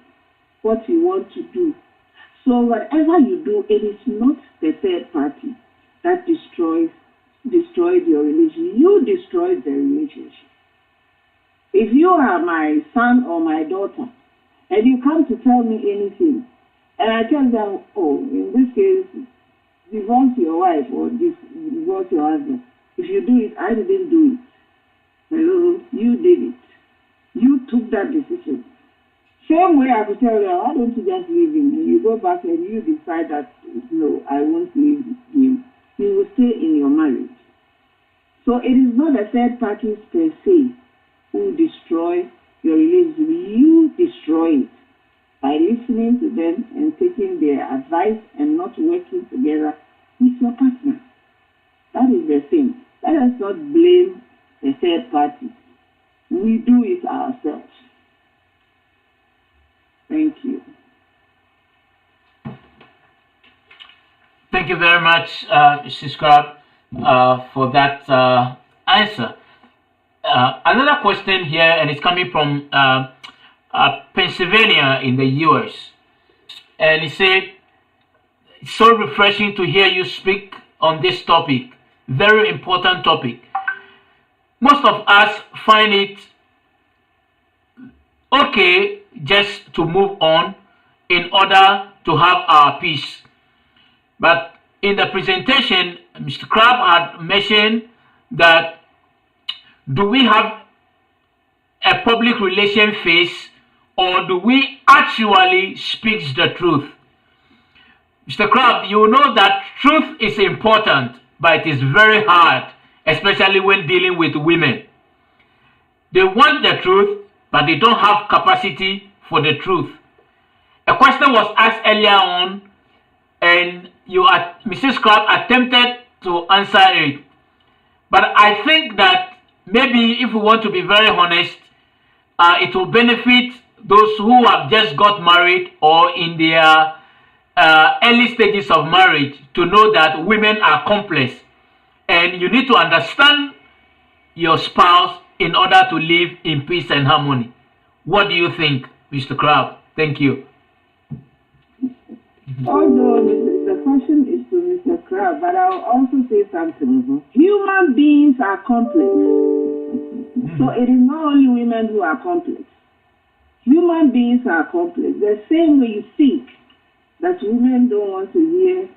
what you want to do. So whatever you do, it is not the third party that destroyed your relationship. You destroyed the relationship. If you are my son or my daughter, and you come to tell me anything, and I tell them, oh, in this case, divorce your wife or divorce your husband. If you do it, I didn't do it. Hello, you did it. You took that decision. Same way I could tell you, why don't you just leave him? And you go back and you decide that, no, I won't leave him. You will stay in your marriage. So it is not the third parties per se who destroy your relationship. You destroy it by listening to them and taking their advice and not working together with your partner. That is the thing. Let us not blame the third party. We do it ourselves. Thank you. Thank you very much, Mrs. Scrub, for that answer. Another question here, and it's coming from Pennsylvania in the U.S. And he said, it's so refreshing to hear you speak on this topic, very important topic. Most of us find it okay just to move on in order to have our peace. But in the presentation, Mr. Crab had mentioned that do we have a public relation face or do we actually speak the truth? Mr. Crab, you know that truth is important, but it is very hard, especially when dealing with women. They want the truth, but they don't have capacity for the truth. A question was asked earlier on, and Mrs. Crab attempted to answer it. But I think that maybe if we want to be very honest, it will benefit those who have just got married or in their early stages of marriage to know that women are complex. And you need to understand your spouse in order to live in peace and harmony. What do you think, Mr. Crab? Thank you. Although the question is to Mr. Crab, but I'll also say something. Human beings are complex. So it is not only women who are complex. Human beings are complex. The same way you think that women don't want to hear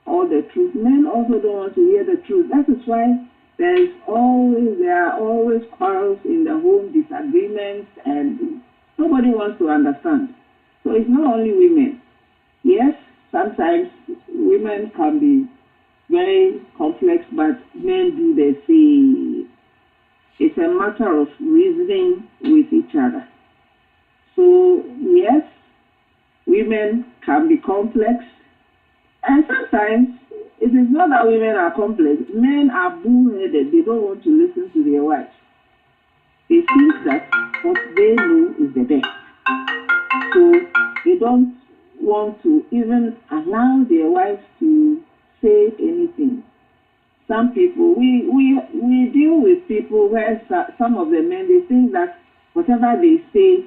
all the truth, men also don't want to hear the truth. That is why there are always quarrels in the home, disagreements, and nobody wants to understand. So it's not only women. Yes, sometimes women can be very complex, but men do the same. It's a matter of reasoning with each other. So yes, women can be complex, and sometimes it is not that women are complex. Men are bull-headed. They don't want to listen to their wives. They think that what they know is the best. So they don't want to even allow their wives to say anything. Some people, we deal with people where some of the men, they think that whatever they say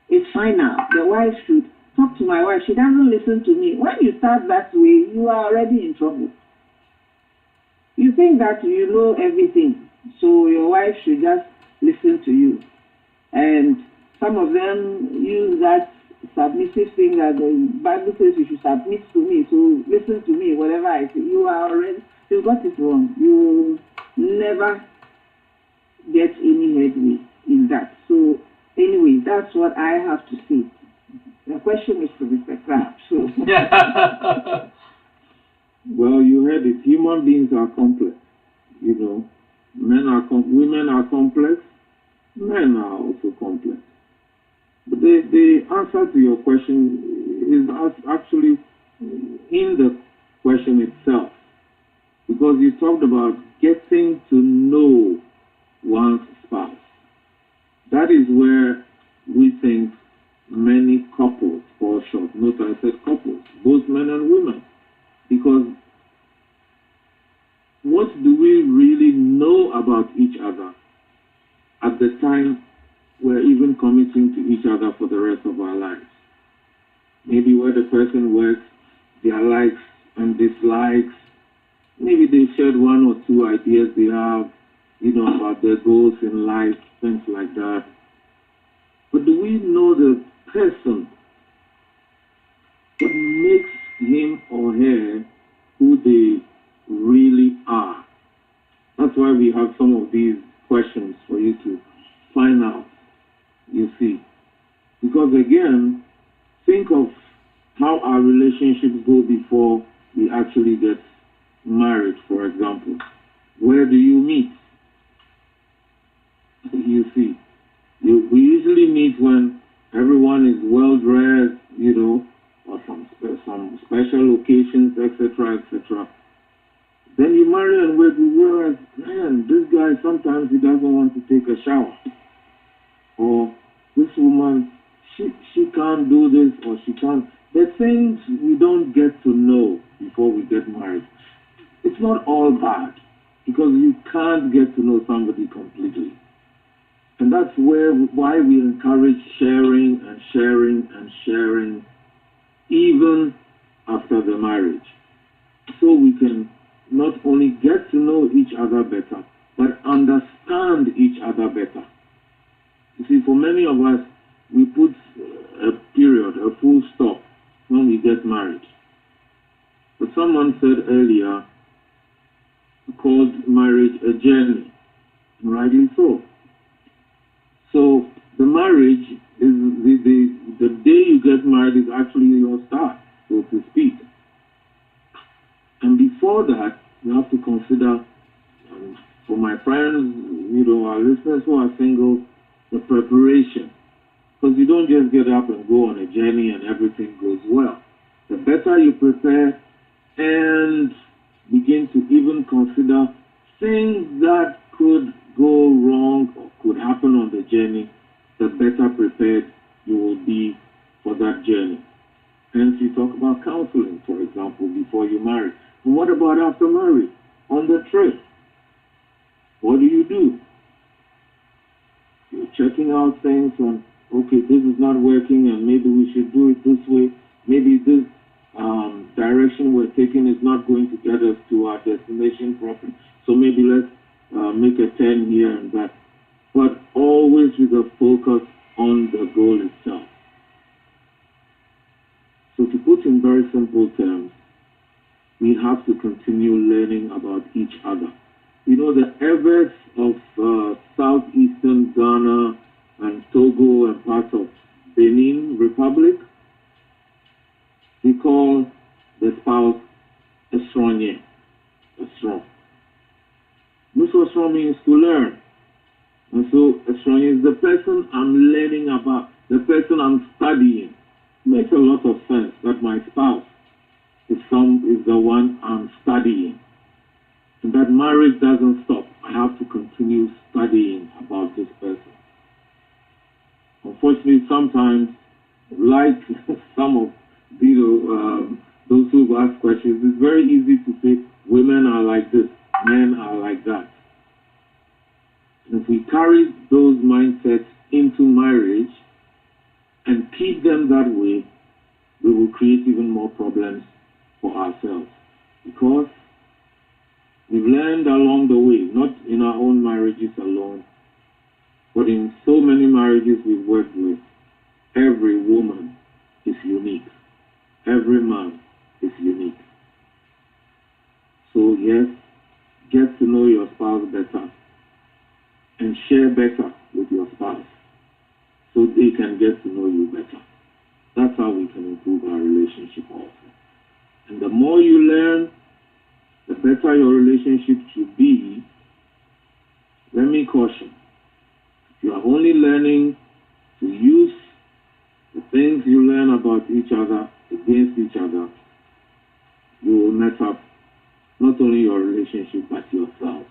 is final. The wife should talk to my wife. She doesn't listen to me. When you start that way, you are already in trouble. You think that you know everything, so your wife should just listen to you. And some of them use that submissive thing that the Bible says you should submit to me, so listen to me, whatever I say. You got it wrong. You never get any headway in that. So anyway, that's what I have to say. The question is for Mr. Crab. So. Well, you heard it. Human beings are complex. You know, women are complex. Men are also complex. But the answer to your question is actually in the question itself, because you talked about getting to know one's spouse. That is where we think many couples fall short. Note I said couples, both men and women, because what do we really know about each other at the time we're even committing to each other for the rest of our lives? maybe where the person works, their likes and dislikes. Maybe they shared one or two ideas they have, about their goals in life, things like that. But do we know the person? What makes him or her who they really are? That's why we have some of these questions for you to find out, you see. Because again, think of how our relationships go before we actually get married, for example. Where do you meet? You see, we usually meet when everyone is well dressed, or some special occasions, etc., etc. Then you marry and we realize, man, this guy sometimes he doesn't want to take a shower, or this woman she can't do this or she can't. There are things we don't get to know before we get married. It's not all bad, because you can't get to know somebody completely. And that's why we encourage sharing and sharing and sharing, even after the marriage. So we can not only get to know each other better, but understand each other better. You see, for many of us, we put a period, a full stop, when we get married. But someone said earlier, called marriage a journey, and rightly so. So the marriage is the day you get married is actually your start, so to speak. And before that, you have to consider, for my friends, our listeners who are single, the preparation. Because you don't just get up and go on a journey and everything goes well. The better you prepare and begin to even consider things that could go wrong or could happen on the journey, the better prepared you will be for that journey. Hence, you talk about counseling, for example, before you marry. And what about after marriage? On the trip, what do? You're checking out things on, okay, this is not working and maybe we should do it this way. Maybe this direction we're taking is not going to get us to our destination properly. So maybe let's make a turn here and that. But always with a focus on the goal itself. So to put in very simple terms, we have to continue learning about each other. The Eves of southeastern Ghana and Togo and parts of Benin Republic, we call the spouse Esronye. Esron. Esron means to learn. And so Esronye is the person I'm learning about, the person I'm studying. It makes a lot of sense that my spouse is the one I'm studying. And that marriage doesn't stop. I have to continue studying about this person. Unfortunately, sometimes, like some of those who've asked questions, it's very easy to say women are like this, men are like that. And if we carry those mindsets into marriage and keep them that way, we will create even more problems for ourselves. Because we've learned along the way, not in our own marriages alone, but in so many marriages we've worked with, every woman is unique. Every man is unique. So yes, get to know your spouse better and share better with your spouse so they can get to know you better. That's how we can improve our relationship also. And the more you learn, the better your relationship should be. Let me caution. If you are only learning to use the things you learn about each other against each other, you will mess up not only your relationship but yourself.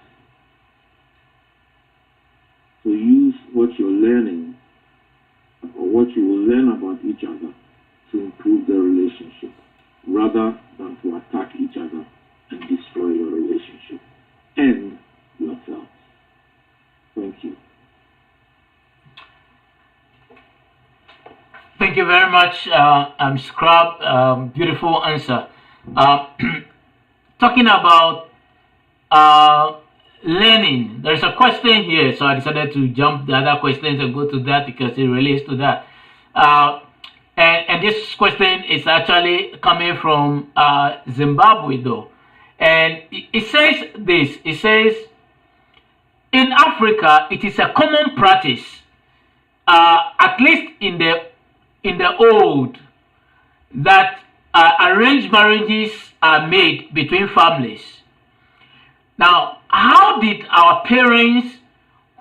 So use what you're learning or what you will learn about each other to improve the relationship rather than to attack each other and destroy your relationship and yourself. Thank you. Thank Thank you very much, Scrub. Beautiful answer. Uh, talking about learning, there's a question here, so I decided to jump the other questions and go to that because it relates to that. And this question is actually coming from Zimbabwe, though. And it says this, it says, in Africa, it is a common practice, at least in the old, that arranged marriages are made between families. Now, how did our parents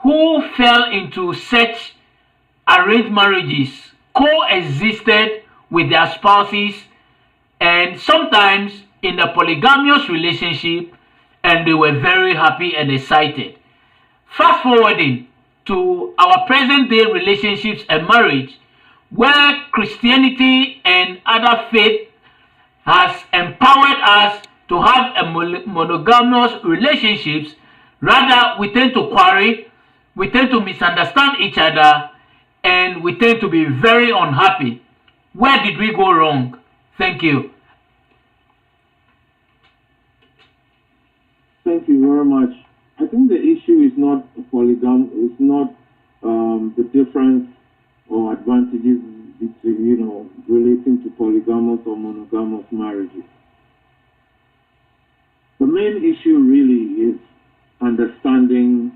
who fell into such arranged marriages coexisted with their spouses and sometimes in a polygamous relationship, and they were very happy and excited? Fast forwarding to our present day relationships and marriage, where Christianity and other faith has empowered us to have a monogamous relationships, rather we tend to quarrel, we tend to misunderstand each other, and we tend to be very unhappy. Where did we go wrong? Thank you. Thank you very much. I think the issue is not it's not the difference or advantages between, relating to polygamous or monogamous marriages. The main issue really is understanding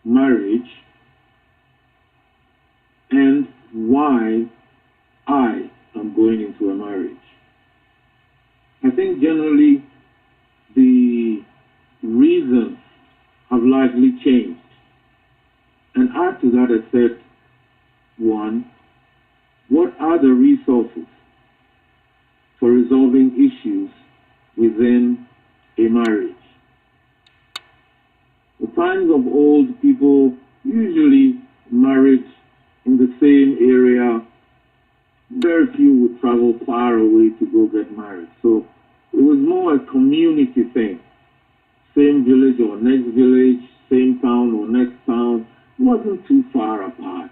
marriage and why I am going into a marriage. I think generally the reasons have largely changed. And add to that effect, one, what are the resources for resolving issues within a marriage? The times of old, people usually married in the same area. Very few would travel far away to go get married. So it was more a community thing. Same village or next village, same town or next town. It wasn't too far apart.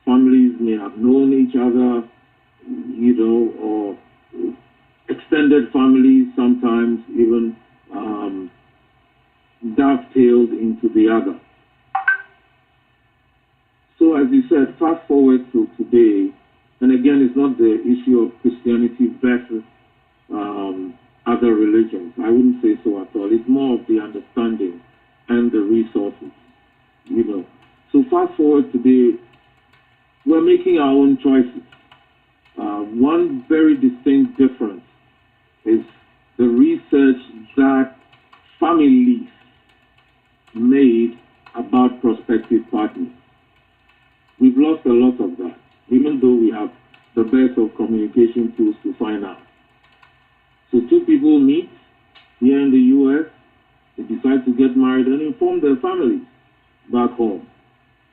Families may have known each other, or extended families sometimes even dovetailed into the other. So as you said, fast forward to today, and again, it's not the issue of Christianity versus other religions. I wouldn't say so at all. It's more of the understanding and the resources, So fast forward today, we're making our own choices. One very distinct difference is the research that families made about prospective partners. We've lost a lot of that, even though we have the best of communication tools to find out. So two people meet here in the U.S., they decide to get married and inform their families back home.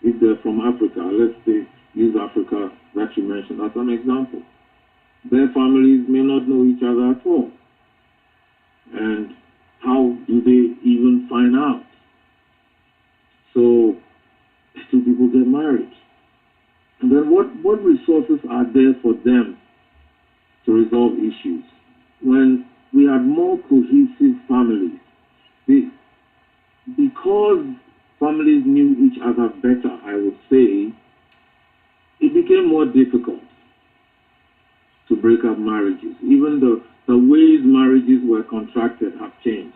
If they're from Africa, let's say, use Africa that you mentioned as an example. Their families may not know each other at all. And how do they even find out? So two people get married. And then what resources are there for them to resolve issues? When we had more cohesive families, because families knew each other better, I would say, it became more difficult to break up marriages. Even the ways marriages were contracted have changed.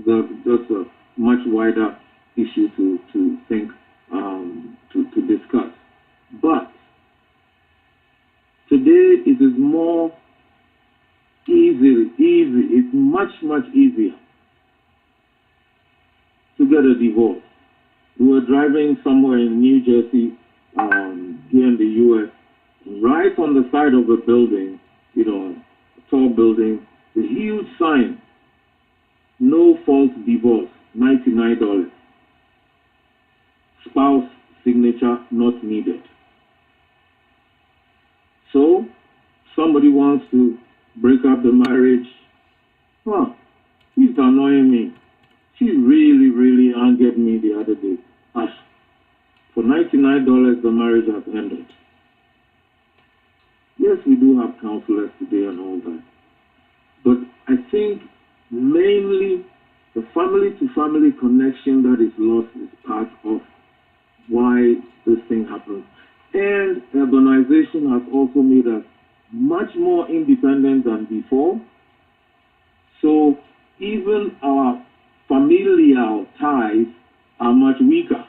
That's a much wider issue to think, to discuss. But today it is more easy. It's much easier to get a divorce. We were driving somewhere in New Jersey, here in the U.S., right on the side of a building, a tall building, a huge sign, no false divorce, $99. Spouse signature not needed. So, somebody wants to break up the marriage. He's annoying me. She really angered me the other day. For $99, the marriage has ended. we do have counselors today and all that. But I think mainly the family-to-family connection that is lost is part of why this thing happens. And urbanization has also made us much more independent than before. So even our familial ties are much weaker.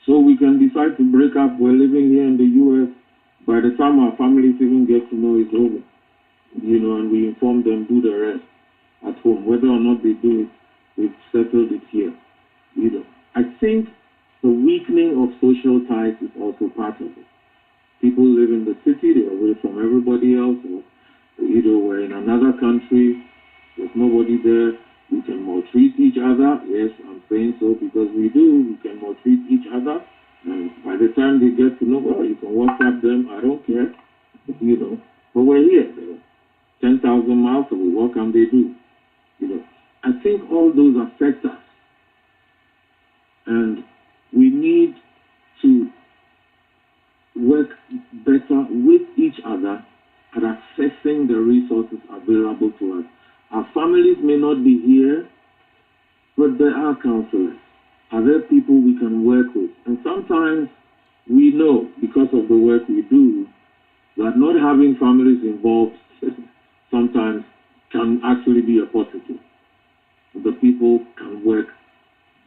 So we can decide to break up. We're living here in the U.S. By the time our families even get to know it's over, and we inform them, do the rest at home. Whether or not they do it, we've settled it here. I think the weakening of social ties is also part of it. People live in the city, they're away from everybody else, or we're in another country, there's nobody there. We can maltreat each other. Yes, I'm saying so because we do. We can maltreat each other. And by the time they get to know, well, you can WhatsApp them. I don't care. But we're here. They're 10,000 miles away. What can they do? I think all those affect us. And we need to work better with each other at accessing the resources available to us. Our families may not be here, but there are counselors. Are there people we can work with? And sometimes we know, because of the work we do, that not having families involved sometimes can actually be a positive. The people can work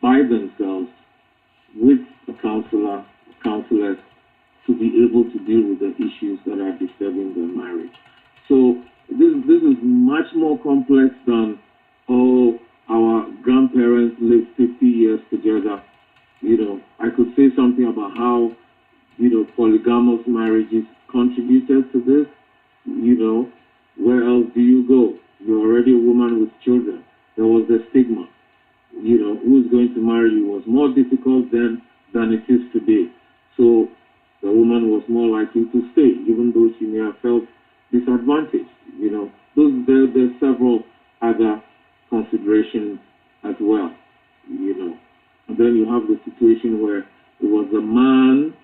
by themselves with a counselors to be able to deal with the issues that are disturbing their marriage. So this is much more complex than, our grandparents lived 50 years together. I could say something about how, polygamous marriages contributed to this. Where else do you go? You're already a woman with children. There was the stigma. Who's going to marry you was more difficult then than it is today. So the woman was more likely to stay, even though she may have felt disadvantaged. There's several other considerations as well. And then you have the situation where it was the man,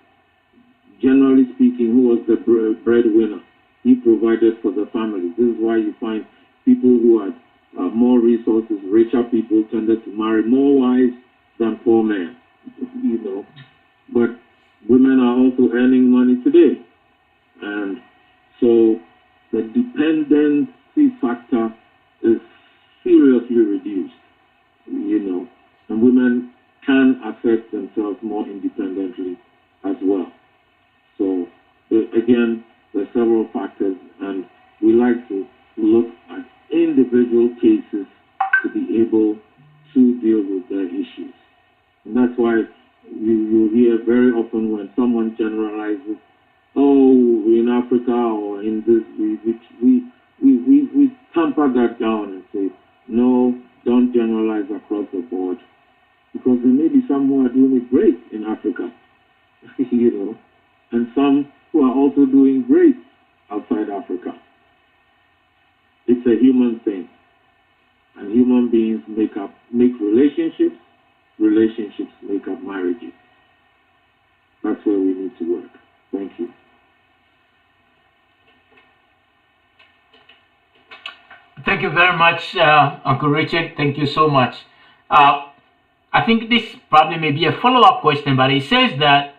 generally speaking, who was the breadwinner. He provided for the family. This is why you find people who had more resources, richer people, tended to marry more wives than poor men. But women are also earning money today. And so the dependency factor is seriously reduced, and women can assess themselves more independently as well. So again, there are several factors, and we like to look at individual cases to be able to deal with their issues. And that's why you hear very often when someone generalizes, in Africa or in this, we tamper that down and say, no, don't generalize across the board. Because there may be some who are doing it great in Africa, and some who are also doing great outside Africa. It's a human thing. And human beings make relationships, relationships make up marriages. That's where we need to work. Thank you. Thank you very much, Uncle Richard. Thank you so much. I think this probably may be a follow-up question, but it says that,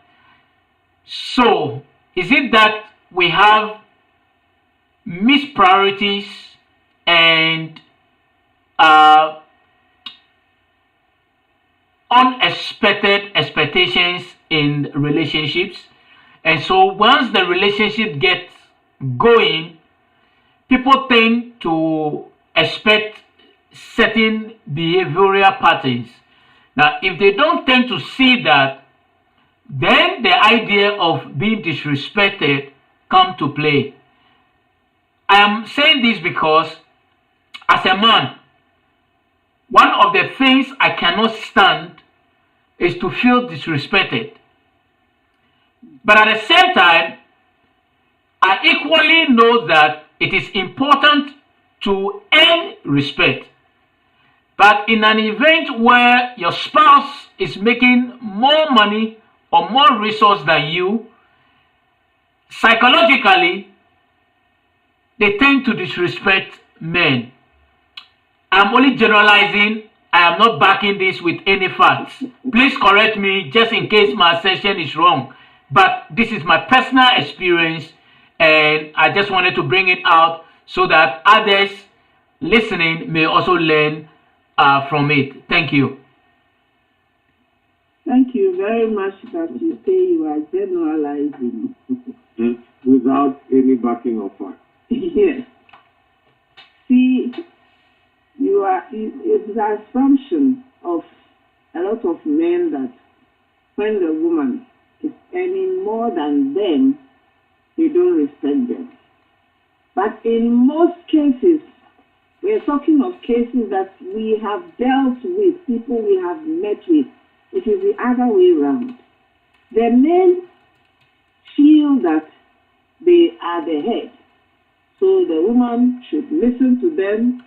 so is it that we have missed priorities and unexpected expectations in relationships? And so once the relationship gets going, people tend to expect certain behavioral patterns. Now, if they don't tend to see that, then the idea of being disrespected come to play. I am saying this because, as a man, one of the things I cannot stand is to feel disrespected. But at the same time, I equally know that it is important to earn respect. But in an event where your spouse is making more money or more resource than you, psychologically, they tend to disrespect men. I'm only generalizing. I am not backing this with any facts. Please correct me just in case my assertion is wrong. But this is my personal experience, and I just wanted to bring it out so that others listening may also learn from it. Thank you. Thank you very much that you say you are generalizing. Without any backing of fact. Yes. See, it's the assumption of a lot of men that when the woman is earning more than them, they don't respect them. But in most cases, we're talking of cases that we have dealt with, people we have met with. It is the other way around. The men feel that they are the head, so the woman should listen to them.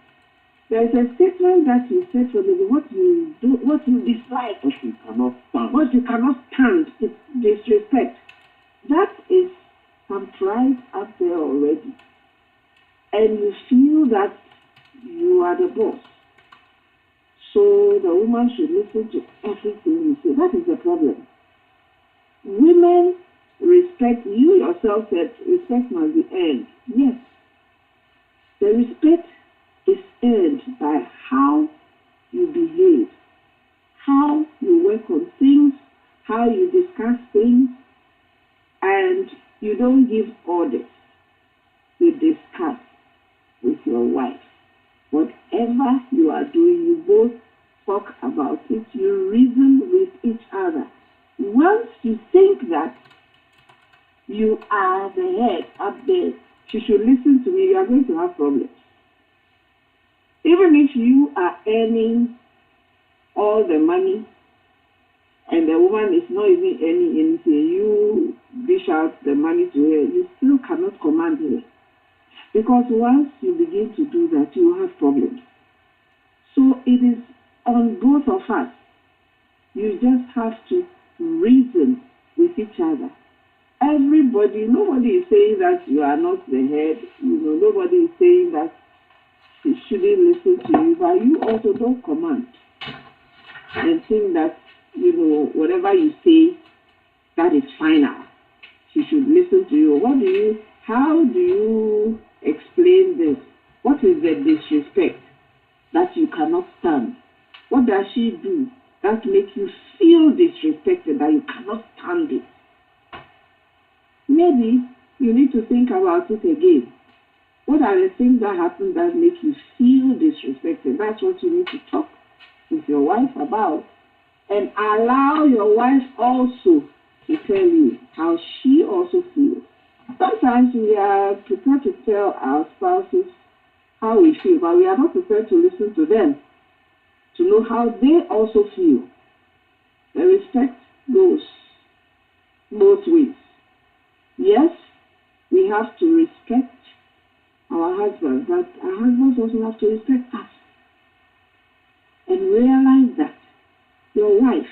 There's a statement that you said for them, what you do, what you dislike, What you cannot stand. what you cannot stand, is disrespect. That is some pride up there already. And you feel that you are the boss. So the woman should listen to everything you say. That is the problem. Women respect, you yourself said respect must be earned. Yes. The respect is earned by how you behave, how you work on things, how you discuss things, and you don't give orders. You discuss with your wife. Whatever you are doing, you both talk about it, you reason with each other. Once you think that you are the head up there, she should listen to me, you are going to have problems. Even if you are earning all the money and the woman is not even earning anything, you dish out the money to her, you still cannot command her. Because once you begin to do that, you will have problems. So it is on both of us. You just have to reason with each other. Everybody, nobody is saying that you are not the head. Nobody is saying that she shouldn't listen to you, but you also don't command and think that, whatever you say, that is final. She should listen to you. How do you explain this? What is the disrespect that you cannot stand? What does she do that makes you feel disrespected, that you cannot stand it? Maybe you need to think about it again. What are the things that happen that make you feel disrespected? That's what you need to talk with your wife about. And allow your wife also to tell you how she also feels. Sometimes we are prepared to tell our spouses how we feel, but we are not prepared to listen to them, to know how they also feel. The respect goes both ways. Yes, we have to respect our husbands, but our husbands also have to respect us. And realize that your wife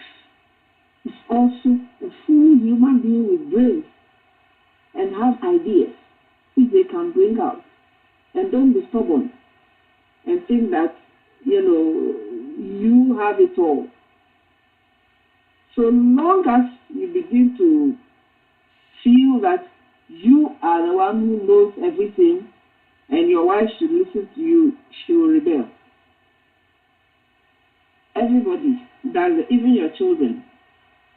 is also a full human being with brains and have ideas which they can bring out. And don't be stubborn and think that, you have it all. So long as you begin to feel that you are the one who knows everything and your wife should listen to you, she will rebel. Everybody does it, even your children.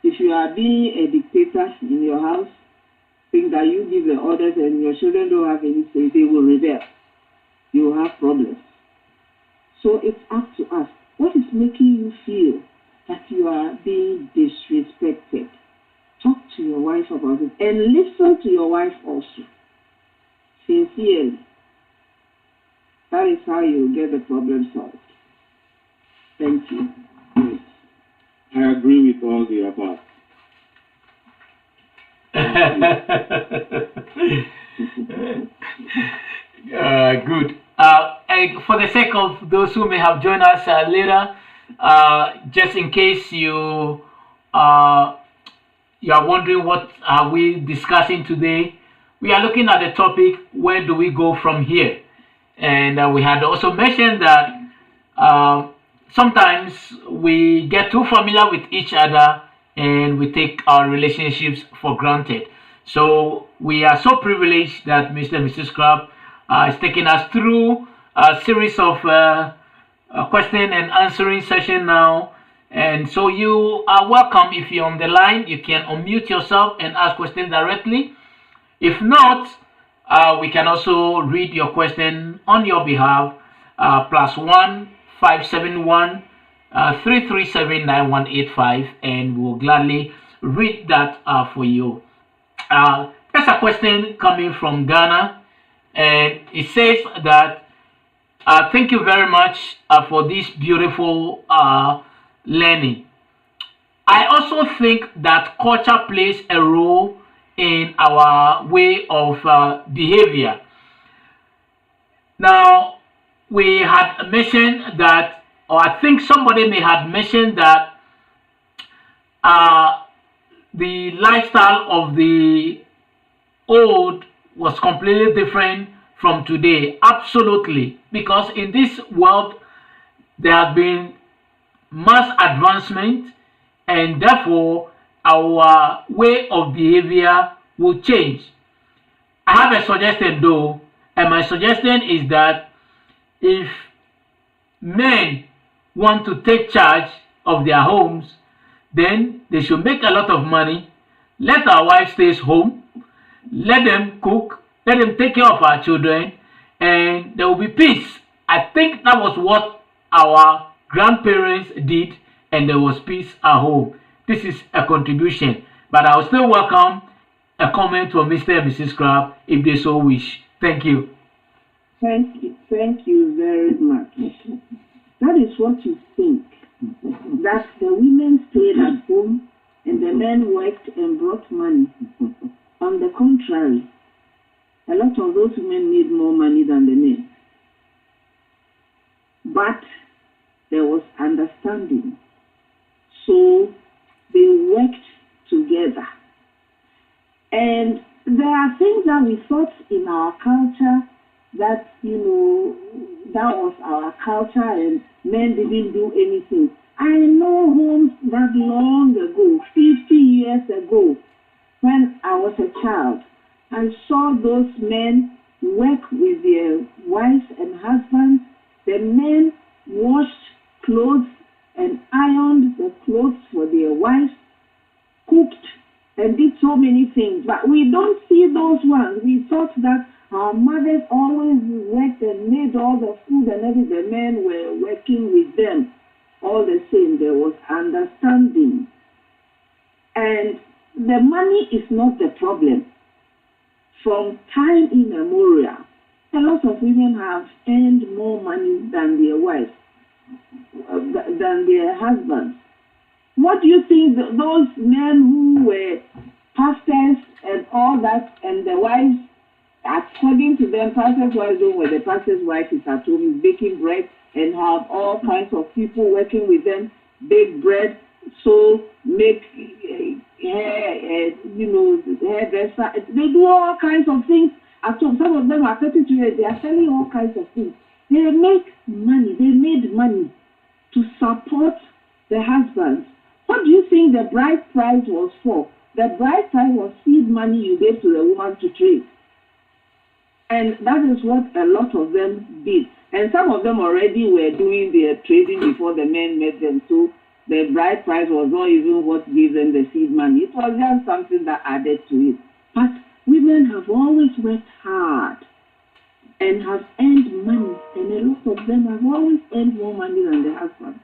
If you are being a dictator in your house, think that you give the orders and your children don't have any say, they will rebel. You will have problems. So it's up to us. What is making you feel that you are being disrespected? Talk to your wife about it and listen to your wife also. Sincerely. That is how you get the problem solved. Thank you. Yes. I agree with all the above. Good. And for the sake of those who may have joined us later, just in case you are wondering what are we discussing today, we are looking at the topic, where do we go from here? And we had also mentioned that sometimes we get too familiar with each other and we take our relationships for granted. So we are so privileged that Mr. and Mrs. Scrub is taking us through a series of question and answering session now. And so you are welcome. If you're on the line, you can unmute yourself and ask questions directly. If not, we can also read your question on your behalf. +1 571 337 9185, and we'll gladly read that for you. There's a question coming from Ghana, and it says that thank you very much for this beautiful learning. I also think that culture plays a role in our way of behavior. Now, we had mentioned that, or I think somebody may have mentioned that the lifestyle of the old was completely different from today. Absolutely, because in this world there has been mass advancement, and therefore our way of behavior will change. I have a suggestion though, and my suggestion is that if men want to take charge of their homes, then they should make a lot of money, let our wives stay home, let them cook, let them take care of our children, and there will be peace. I think that was what our grandparents did, and there was peace at home. This is a contribution, but I will still welcome a comment from Mr. and Mrs. Scrub if they so wish. Thank you. Thank you very much. That is what you think, that the women stayed at home and the men worked and brought money. On the contrary, a lot of those women made more money than the men. But there was understanding. So they worked together. And there are things that we thought in our culture that, that was our culture and men didn't do anything. I know homes that long ago, 50 years ago, when I was a child, I saw those men work with their wives and husbands. The men washed clothes and ironed the clothes for their wives, cooked and did so many things. But we don't see those ones. We thought that our mothers always worked and made all the food and everything. The men were working with them. All the same, there was understanding. And the money is not the problem. From time immemorial, a lot of women have earned more money than their wives, than their husbands. What do you think those men who were pastors and all that, and the wives, according to them, pastors' wives don't where the pastor's wife is at home, is baking bread and have all kinds of people working with them, bake bread, sew, make hairdresser. They do all kinds of things at home. Some of them are 32 years, they are selling all kinds of things. They make money, they made money to support the husbands. What do you think the bride price was for? The bride price was seed money you gave to the woman to trade. And that is what a lot of them did. And some of them already were doing their trading before the men met them. So the bride price was not even what gave them the seed money. It was just something that added to it. But women have always worked hard and have earned money. And a lot of them have always earned more money than the husbands.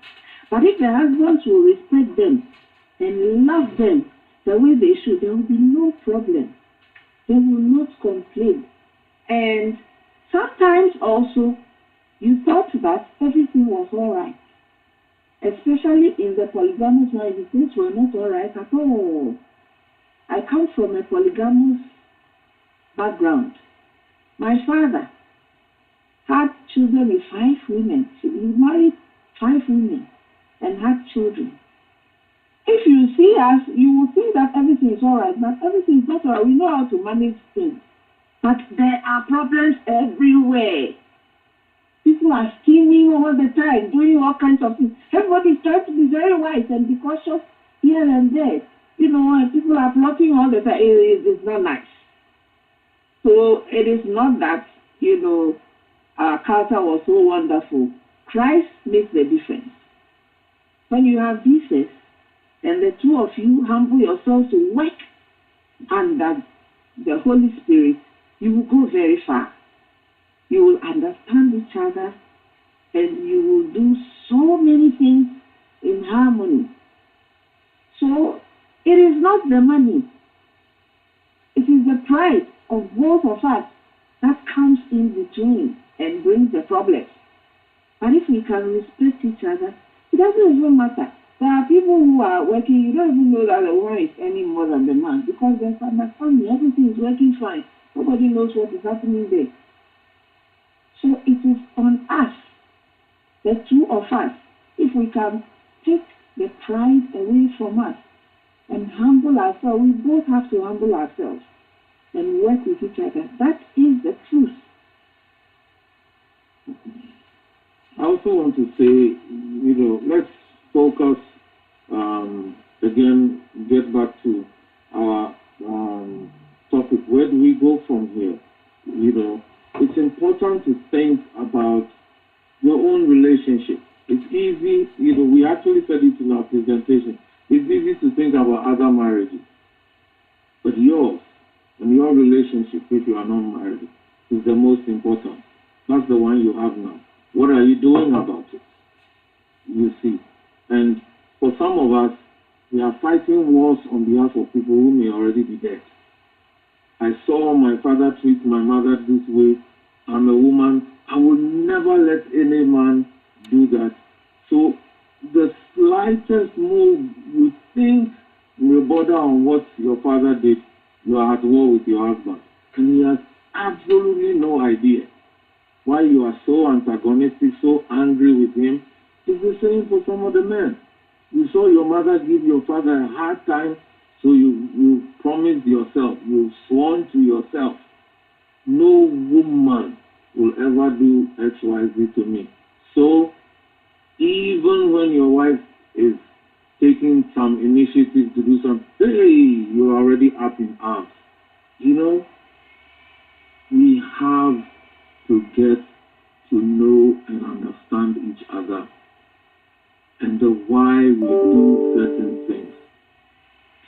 But if the husbands will respect them and love them the way they should, there will be no problem. They will not complain. And sometimes also, you thought that everything was all right. Especially in the polygamous marriage, things were not all right at all. I come from a polygamous background. My father had children with 5 women. He married 5 women and had children. If you see us, you will think that everything is all right, but everything is not all right. We know how to manage things. But there are problems everywhere. People are scheming all the time, doing all kinds of things. Everybody's trying to be very wise and be cautious here and there. And people are plotting all the time. It's not nice. So it is not that, our culture was so wonderful. Christ makes the difference. When you have Jesus and the two of you humble yourselves to work under the Holy Spirit, you will go very far. You will understand each other and you will do so many things in harmony. So it is not the money. It is the pride of both of us that comes in between and brings the problems. But if we can respect each other, it doesn't even matter. There are people who are working, you don't even know that the woman is earning more than the man because there's understanding, everything is working fine. Nobody knows what is happening there. So it is on us, the two of us, if we can take the pride away from us and humble ourselves. We both have to humble ourselves and work with each other. That is the truth. I also want to say, let's focus, again, get back to our topic. Where do we go from here? It's important to think about your own relationship. It's easy, we actually said it in our presentation. It's easy to think about other marriages. But yours and your relationship, if you are not married, is the most important. That's the one you have now. What are you doing about it? You see. And for some of us, we are fighting wars on behalf of people who may already be dead. I saw my father treat my mother this way. I'm a woman. I will never let any man do that. So the slightest move you think will border on what your father did, you are at war with your husband. And he has absolutely no idea why you are so antagonistic, so angry with him. It's the same for some of the men. You saw your mother give your father a hard time, so you promised yourself, you sworn to yourself, no woman will ever do X, Y, Z to me. So even when your wife is taking some initiative to do something, hey, you're already up in arms. We have to get to know and understand each other and the why we do certain things.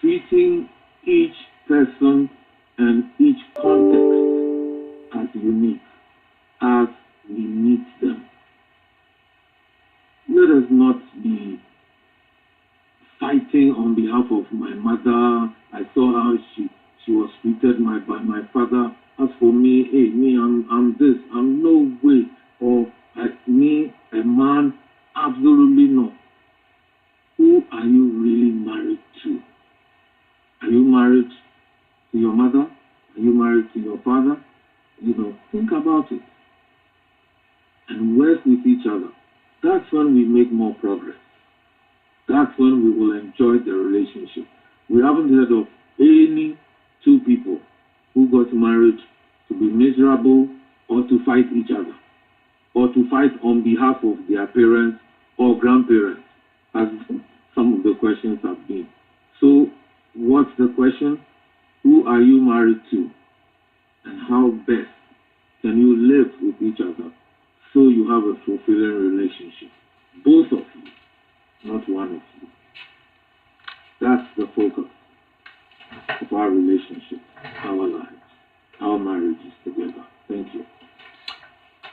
Treating each person and each context as unique as we meet them. Let us not be fighting on behalf of my mother. I saw how she was treated by my father. As for me, hey, I'm this. I'm no way. Or me, a man, absolutely no. Who are you really married to? Are you married to your mother? Are you married to your father? Think about it. And work with each other. That's when we make more progress. That's when we will enjoy the relationship. We haven't heard of any two people who got married to be miserable or to fight each other or to fight on behalf of their parents or grandparents, as some of the questions have been. So what's the question? Who are you married to? And how best can you live with each other so you have a fulfilling relationship? Both of you, not one of you. That's the focus of our relationship, our lives, our marriages together. Thank you.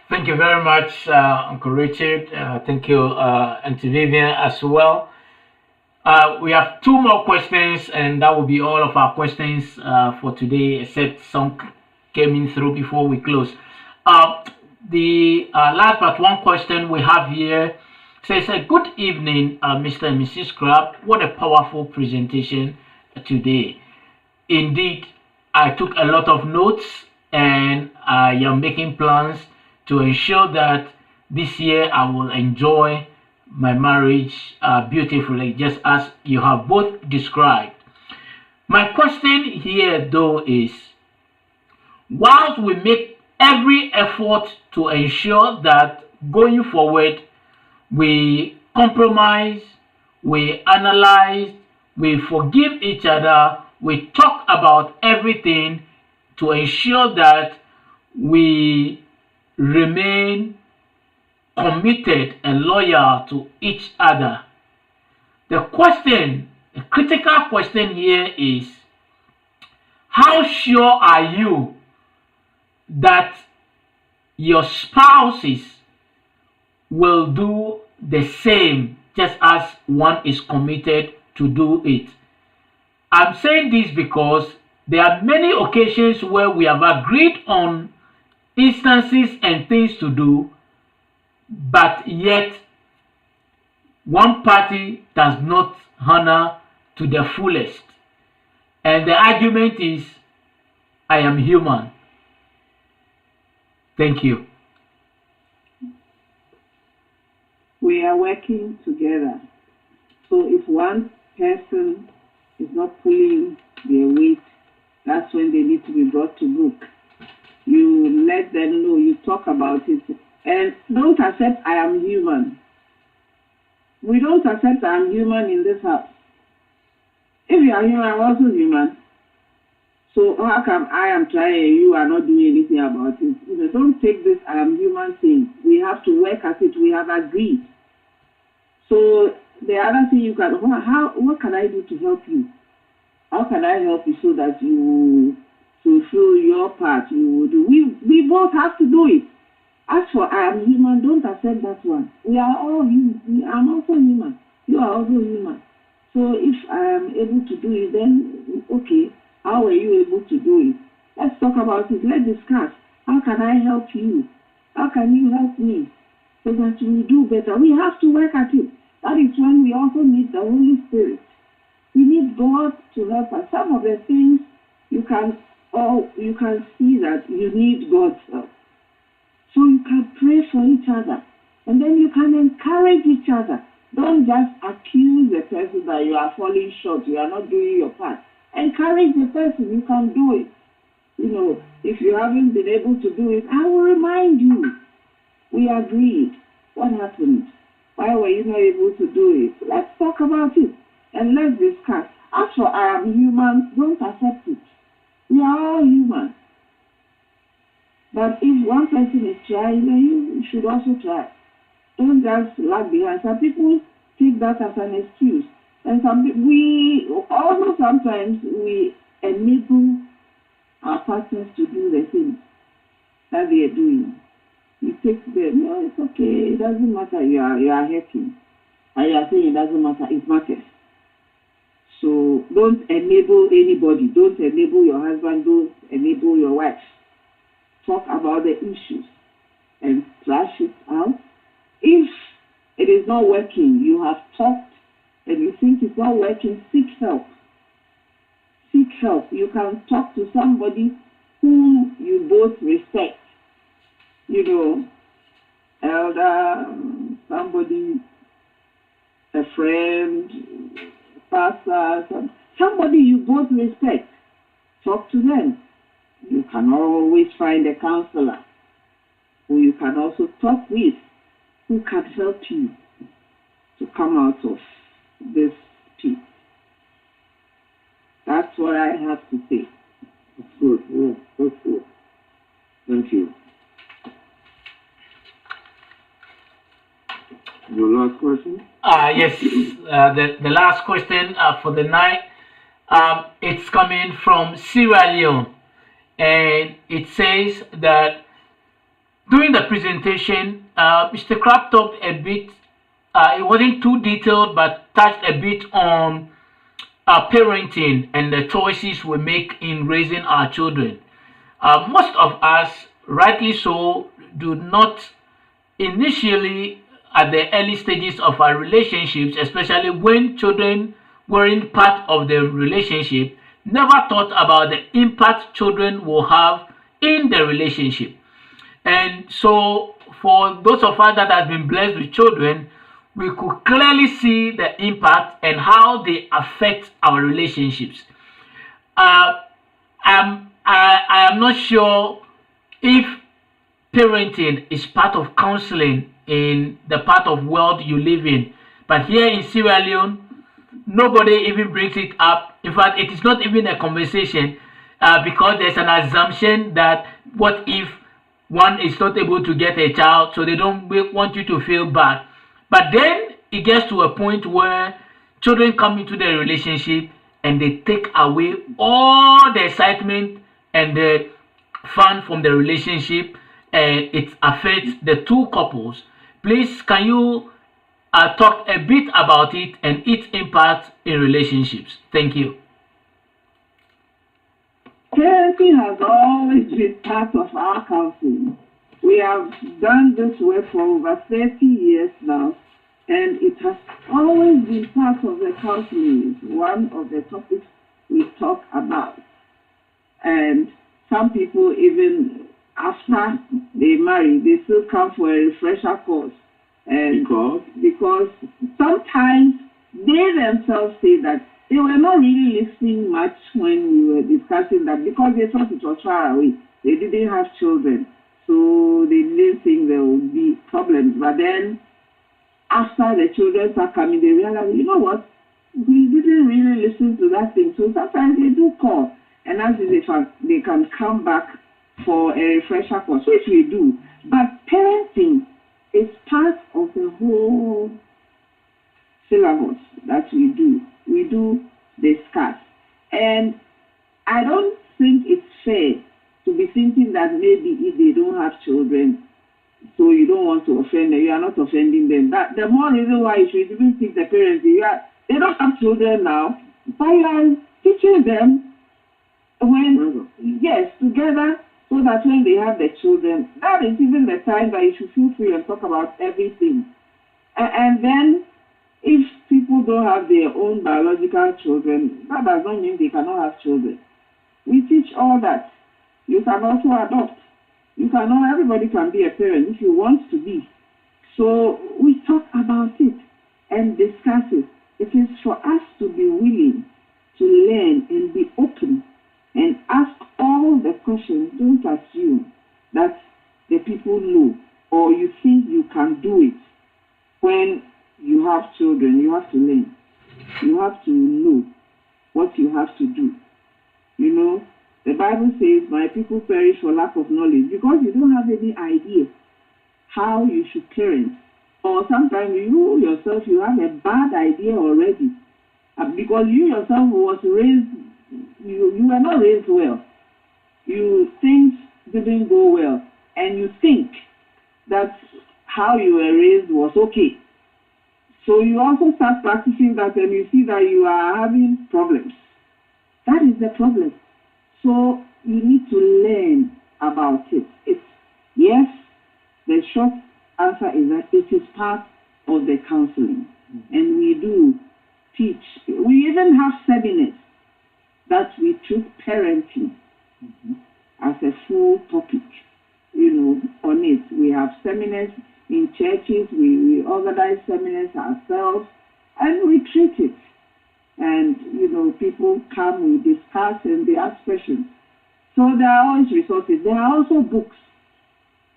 Thank you very much, Uncle Richard. Thank you, Auntie Vivian, as well. We have two more questions, and that will be all of our questions for today, except some came in through before we close. The last but one question we have here says, good evening, Mr. and Mrs. Scrap. What a powerful presentation today. Indeed, I took a lot of notes, and I am making plans to ensure that this year I will enjoy my marriage beautifully, just as you have both described. My question here, though, is whilst we make every effort to ensure that going forward we compromise, we analyze, we forgive each other, we talk about everything to ensure that we remain committed and loyal to each other. The critical question here is, how sure are you that your spouses will do the same just as one is committed to do it? I'm saying this because there are many occasions where we have agreed on instances and things to do, but yet one party does not honor to the fullest. And the argument is, I am human. Thank you. We are working together. So if one person is not pulling their weight, that's when they need to be brought to book. You let them know, you talk about it, and don't accept I am human. We don't accept I am human in this house. If you are human, I'm also human. So how come I am trying and you are not doing anything about it? You know, don't take this I am human thing. We have to work at it. We have agreed. So the other thing you can, what can I do to help you? How can I help you so that you fulfill your part? We both have to do it. As for I am human, don't accept that one. We are all human. I'm also human. You are also human. So if I am able to do it, then okay, how are you able to do it? Let's talk about it. Let's discuss. How can I help you? How can you help me? So that we do better. We have to work at it. That is when we also need the Holy Spirit. We need God to help us. Some of the things you can see that you need God's help. So you can pray for each other. And then you can encourage each other. Don't just accuse the person that you are falling short, you are not doing your part. Encourage the person, you can do it. You know, if you haven't been able to do it, I will remind you. We agreed. What happened? Why were you not able to do it? Let's talk about it and let's discuss. As for I am human, don't accept it. We are all human. But if one person is trying, then you should also try. Don't just lag behind. Some people take that as an excuse. And sometimes we enable our partners to do the things that they are doing. You take them, no, it's okay, it doesn't matter, you are happy. And you are saying it doesn't matter, it matters. So don't enable anybody. Don't enable your husband, don't enable your wife. Talk about the issues and thrash it out. If it is not working, you have talked and you think it's not working, seek help. Seek help. You can talk to somebody whom you both respect. You know, elder, somebody, a friend, pastor, somebody you both respect. Talk to them. You can always find a counselor who you can also talk with, who can help you to come out of this pit. That's what I have to say. That's good. Yeah, that's good. Thank you. Your last question? Yes, the last question for the night. It's coming from Sierra Leone, and it says that during the presentation, Mr. Crab talked a bit. It wasn't too detailed, but touched a bit on parenting and the choices we make in raising our children. Most of us, rightly so, do not initially at the early stages of our relationships, especially when children weren't part of the relationship, never thought about the impact children will have in the relationship. And so for those of us that have been blessed with children, we could clearly see the impact and how they affect our relationships. I'm I am not sure if parenting is part of counseling in the part of world you live in. But here in Sierra Leone, nobody even brings it up. In fact, it is not even a conversation because there's an assumption that what if one is not able to get a child, so they don't want you to feel bad. But then it gets to a point where children come into the relationship and they take away all the excitement and the fun from the relationship, and it affects the two couples. Please, can you talk a bit about it and its impact in relationships? Thank you. Parenting has always been part of our counseling. We have done this work for over 30 years now, and it has always been part of the counseling. It's one of the topics we talk about. And some people, even after they marry, they still come for a refresher course. And because sometimes they themselves say that they were not really listening much when we were discussing that, because they thought it was far away. They didn't have children, so they didn't think there would be problems. But then, after the children start coming, they realize, you know what, we didn't really listen to that thing. So sometimes they do call and ask if they can come back for a refresher course, which we do. But parenting is part of the whole syllabus that we do. We do discuss. And I don't think it's fair to be thinking that maybe if they don't have children, so you don't want to offend them, you are not offending them. That the more reason why you should even teach the parents, they don't have children now, but you are teaching them together, so that when they have the children, that is even the time that you should feel free and talk about everything. And then, if people don't have their own biological children, that does not mean they cannot have children. We teach all that. You can also adopt. You cannot, everybody can be a parent if you want to be. So we talk about it and discuss it. It is for us to be willing to learn and be open and ask all the questions. Don't assume that the people know or you think you can do it. When you have children, you have to learn. You have to know what you have to do. You know, the Bible says, my people perish for lack of knowledge, because you don't have any idea how you should parent. Or sometimes you yourself, you have a bad idea already. Because you yourself was raised, you were not raised well. Things didn't go well. And you think that how you were raised was okay. So you also start practicing that and you see that you are having problems. That is the problem. So you need to learn about it. Yes, the short answer is that it is part of the counseling. And we do teach. We even have seminars that we treat parenting as a full topic, on it. We have seminars in churches, we organize seminars ourselves, and we treat it. And, people come, we discuss, and they ask questions. So there are always resources. There are also books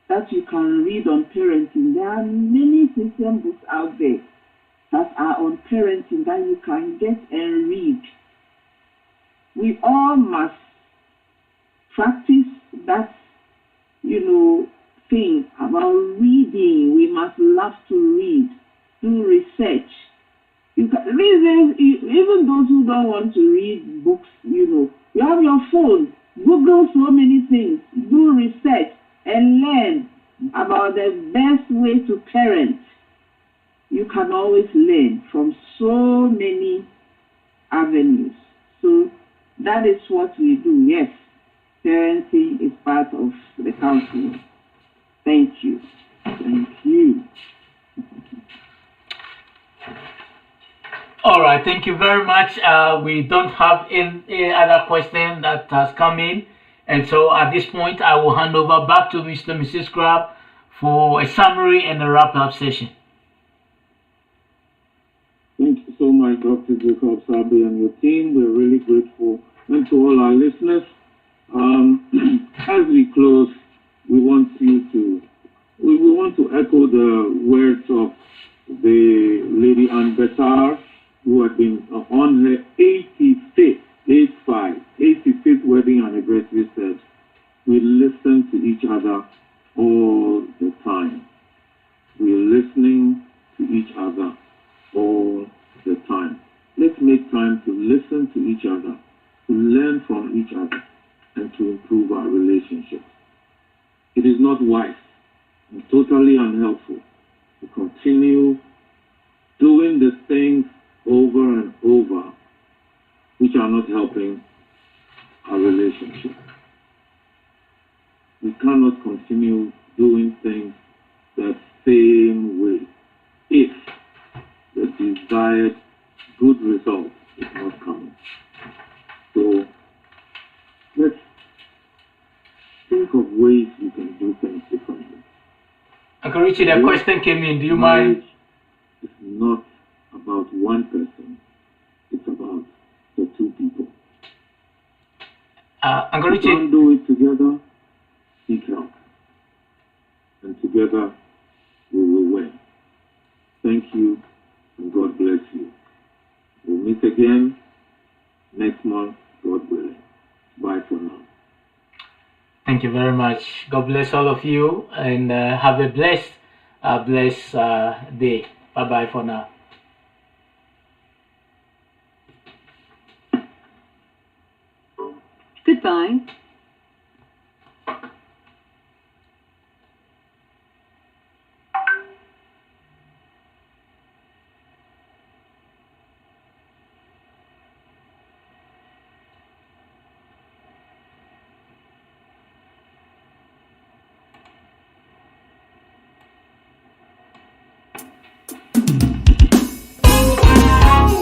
that you can read on parenting. There are many Christian books out there that are on parenting that you can get and read. We all must practice that, thing about reading. We must love to read, do research. Even those who don't want to read books, you have your phone. Google so many things. Do research and learn about the best way to parent. You can always learn from so many avenues. So that is what we do. Yes, parenting is part of the counseling. Thank you. Thank you. All right, thank you very much. We don't have any other question that has come in. And so at this point, I will hand over back to Mr. and Mrs. Crab for a summary and a wrap-up session. Thank you so much, Dr. Jacob Sabi and your team. We're really grateful. And to all our listeners, As we close, we want to echo the words of the Lady Anne Bessar, who had been on her 85th wedding anniversary, said, we listen to each other all the time. We're listening to each other all the time. Let's make time to listen to each other, to learn from each other, and to improve our relationships. It is not wise and totally unhelpful to continue doing the things over and over which are not helping our relationship. We cannot continue doing things the same way if the desired good result is not coming. So let's think of ways we can do things differently. Uncle Richie, the question came in. Do you mind? It's not about one person. It's about the two people. Uncle We Richie, can't do it together. Seek help. And together we will win. Thank you and God bless you. We'll meet again next month, God willing. Bye for now. thank you very much. God bless all of you and have a blessed day. Bye-bye for now. Goodbye.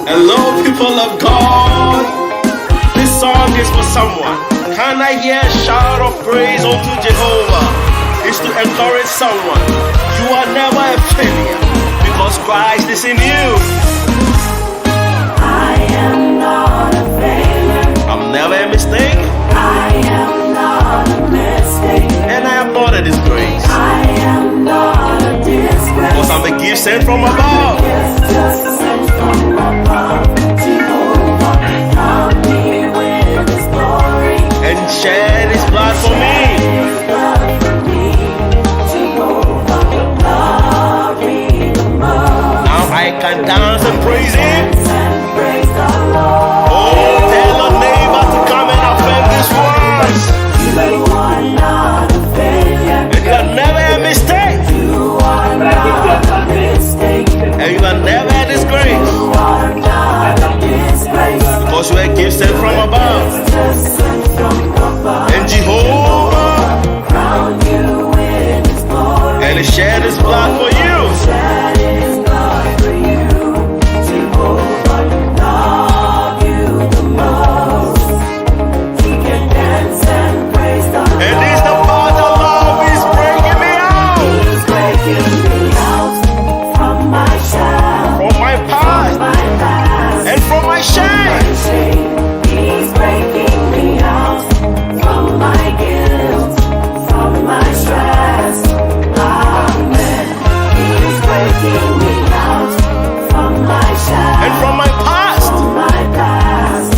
Hello, people of God. This song is for someone. Can I hear a shout of praise unto Jehovah? It's to encourage someone. You are never a failure because Christ is in you. I am not a failure. I'm never a mistake, I am not a mistake. and I am not a disgrace. I am not a disgrace. Because I'm a gift sent from above. It's just sent from above. Jehovah found me with His glory. And shed his blood for me. His blood for me. Jehovah loved me the most. Now I can dance and praise him. And praise the Lord. Oh, tell a neighbor to come and affirm these words. You are not a failure. And you are never a mistake. You are not a mistake. And you are never a disgrace. You are not a disgrace. Because you are a gift sent from above. Just sent from above. And Jehovah, Crown you with His glory. and he shed his blood for you. Shed His blood for you. Jehovah love you the most. He can dance and praise the Lord. And this the part of love is breaking me out He's breaking me out from my shadow, from my past my past, and from my shame. shame. He's breaking me out from my guilt, from my stress. Amen. He's breaking me out from my shadow, And from my past, my past,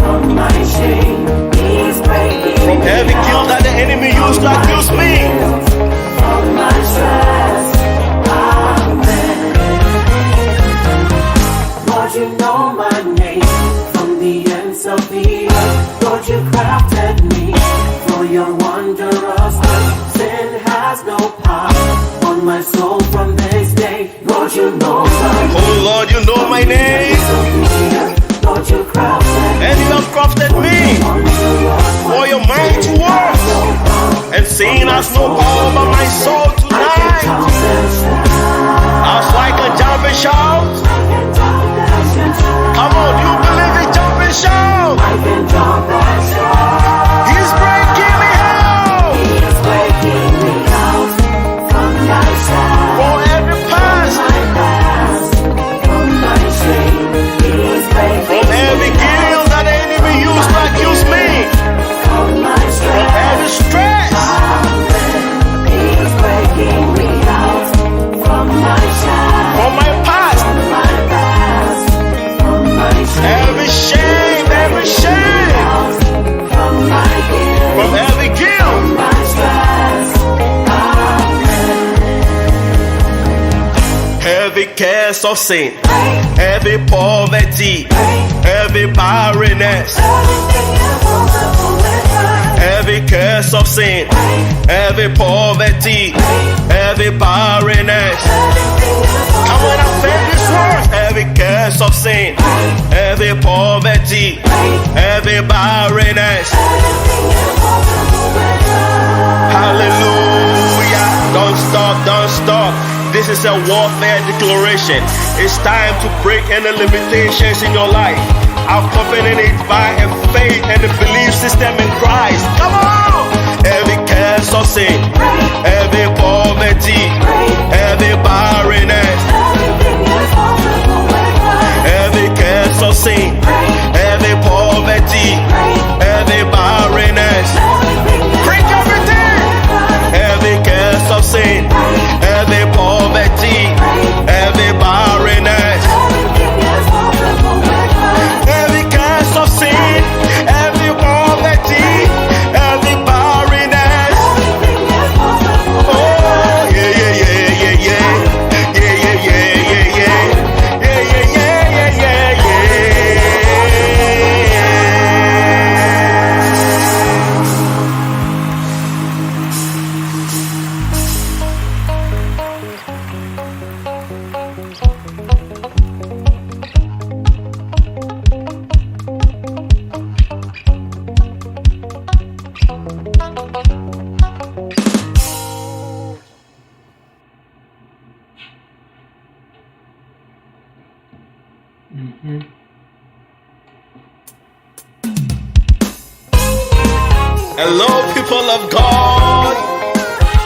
from my shame. He's breaking from me every guilt that the enemy used to accuse me. from my stress. Amen. Lord, you know my name from the ends of the earth. Lord, you crafted me for your wondrous work. Sin has no power on my soul from this day. Lord, you know my name. Oh Lord, you know my name. Lord, you crafted And you have crafted me for your mighty works. And sin has no power over my soul tonight. As I can jump and shout. Come on, you believe it, jump and shout. He's breaking me out from every past, from every guilt that the enemy used to accuse me. curse of sin, every poverty, every barrenness, every curse of sin, every poverty, every barrenness. Come on, I say this word. Every curse of sin, every poverty, every barrenness. Hallelujah. Don't stop, don't stop. This is a warfare declaration. It's time to break any limitations in your life. Accompanying it by a faith and a belief system in Christ. Come on! Every curse of sin, every poverty, every barrenness, every curse of sin, every poverty, every barrenness. Break everything! Every curse of sin, every poverty, every barrenness. Every curse of sin, every poverty, every barrenness. Oh, yeah, yeah, yeah, yeah, yeah. Yeah, yeah, yeah, yeah, yeah. Yeah, yeah, yeah, yeah, yeah, Hello, people of God.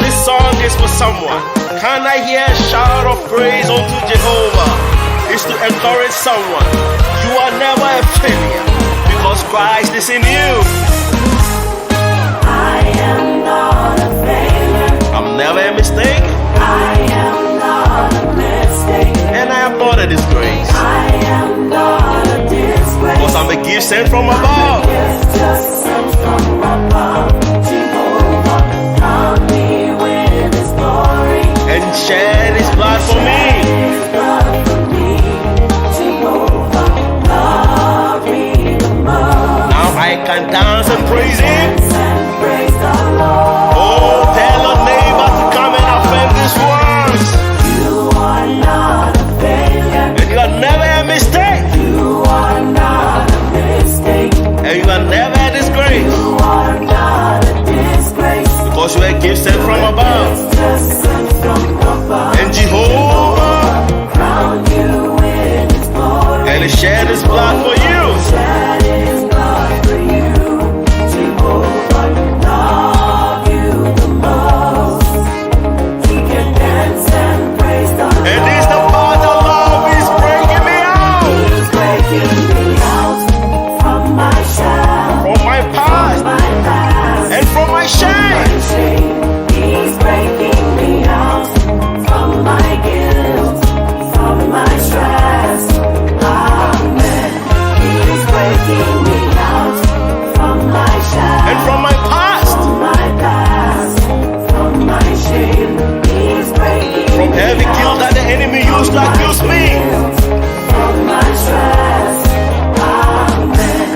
This song is for someone. Can I hear a shout of praise unto Jehovah? It's to encourage someone. You are never a failure because Christ is in you. I am not a failure. I'm never a mistake, I am not a mistake. and I am not a disgrace. I am not a disgrace. Because I'm a gift sent from above. It's just sent from above. Jehovah crowned me with His glory. And shed His blood for me. His blood for me. Jehovah loved me the most. Now I can dance and praise Him. And praise the Lord. Oh, tell a neighbor to come and affirm these words. You are not a failure. And you are never a mistake. You are not a mistake. And you are never a disgrace. You are not a disgrace. Because you are a gift sent from above. It's just sent from above. And Jehovah, Crowned you with His glory. and He shed His blood for you. Shed His blood for you. Jehovah love you the most. He can dance and praise the Lord. And this the part of love is breaking me out He's breaking me out from my shadow, from my past my past, and from my shame. shame. He's breaking me out from my guilt, from my stress. Amen. He's breaking me out from my shadow, And from my past, from my past, from my shame. He's breaking from me every out guilt that the enemy used to accuse me. from my stress. Amen.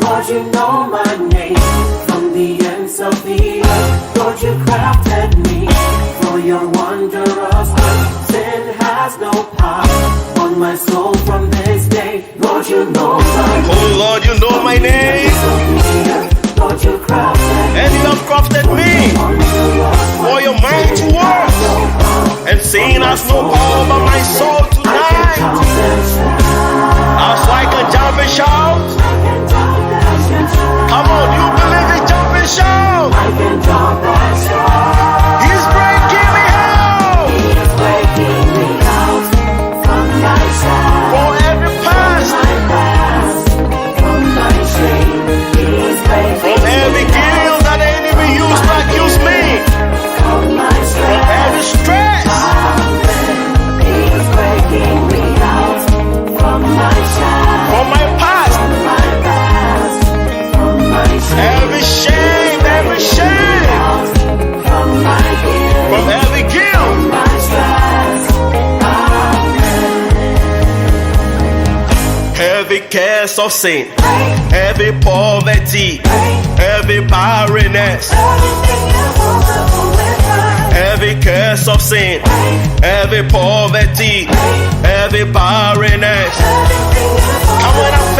Lord, you know my name from the ends of the earth. Lord, you crafted me for your wondrous work. Sin has no power on my soul from this day. Lord, you know my name. Oh Lord, you know my name. Lord, you crafted And you have crafted me for your mighty work. And sin has no power over my soul tonight. That's why I can jump and shout. Come on, you believe it, jump and shout. I can jump and shout. He's breaking me out He's breaking me out from my shadow, for every past, my past, from my shame. He's breaking from every guilt that the enemy used to accuse me, from my from stress. every stress. He's breaking me out from my shadow, From my past, curse of sin, every poverty, every barrenness, every curse of sin, every poverty, every barrenness. And when I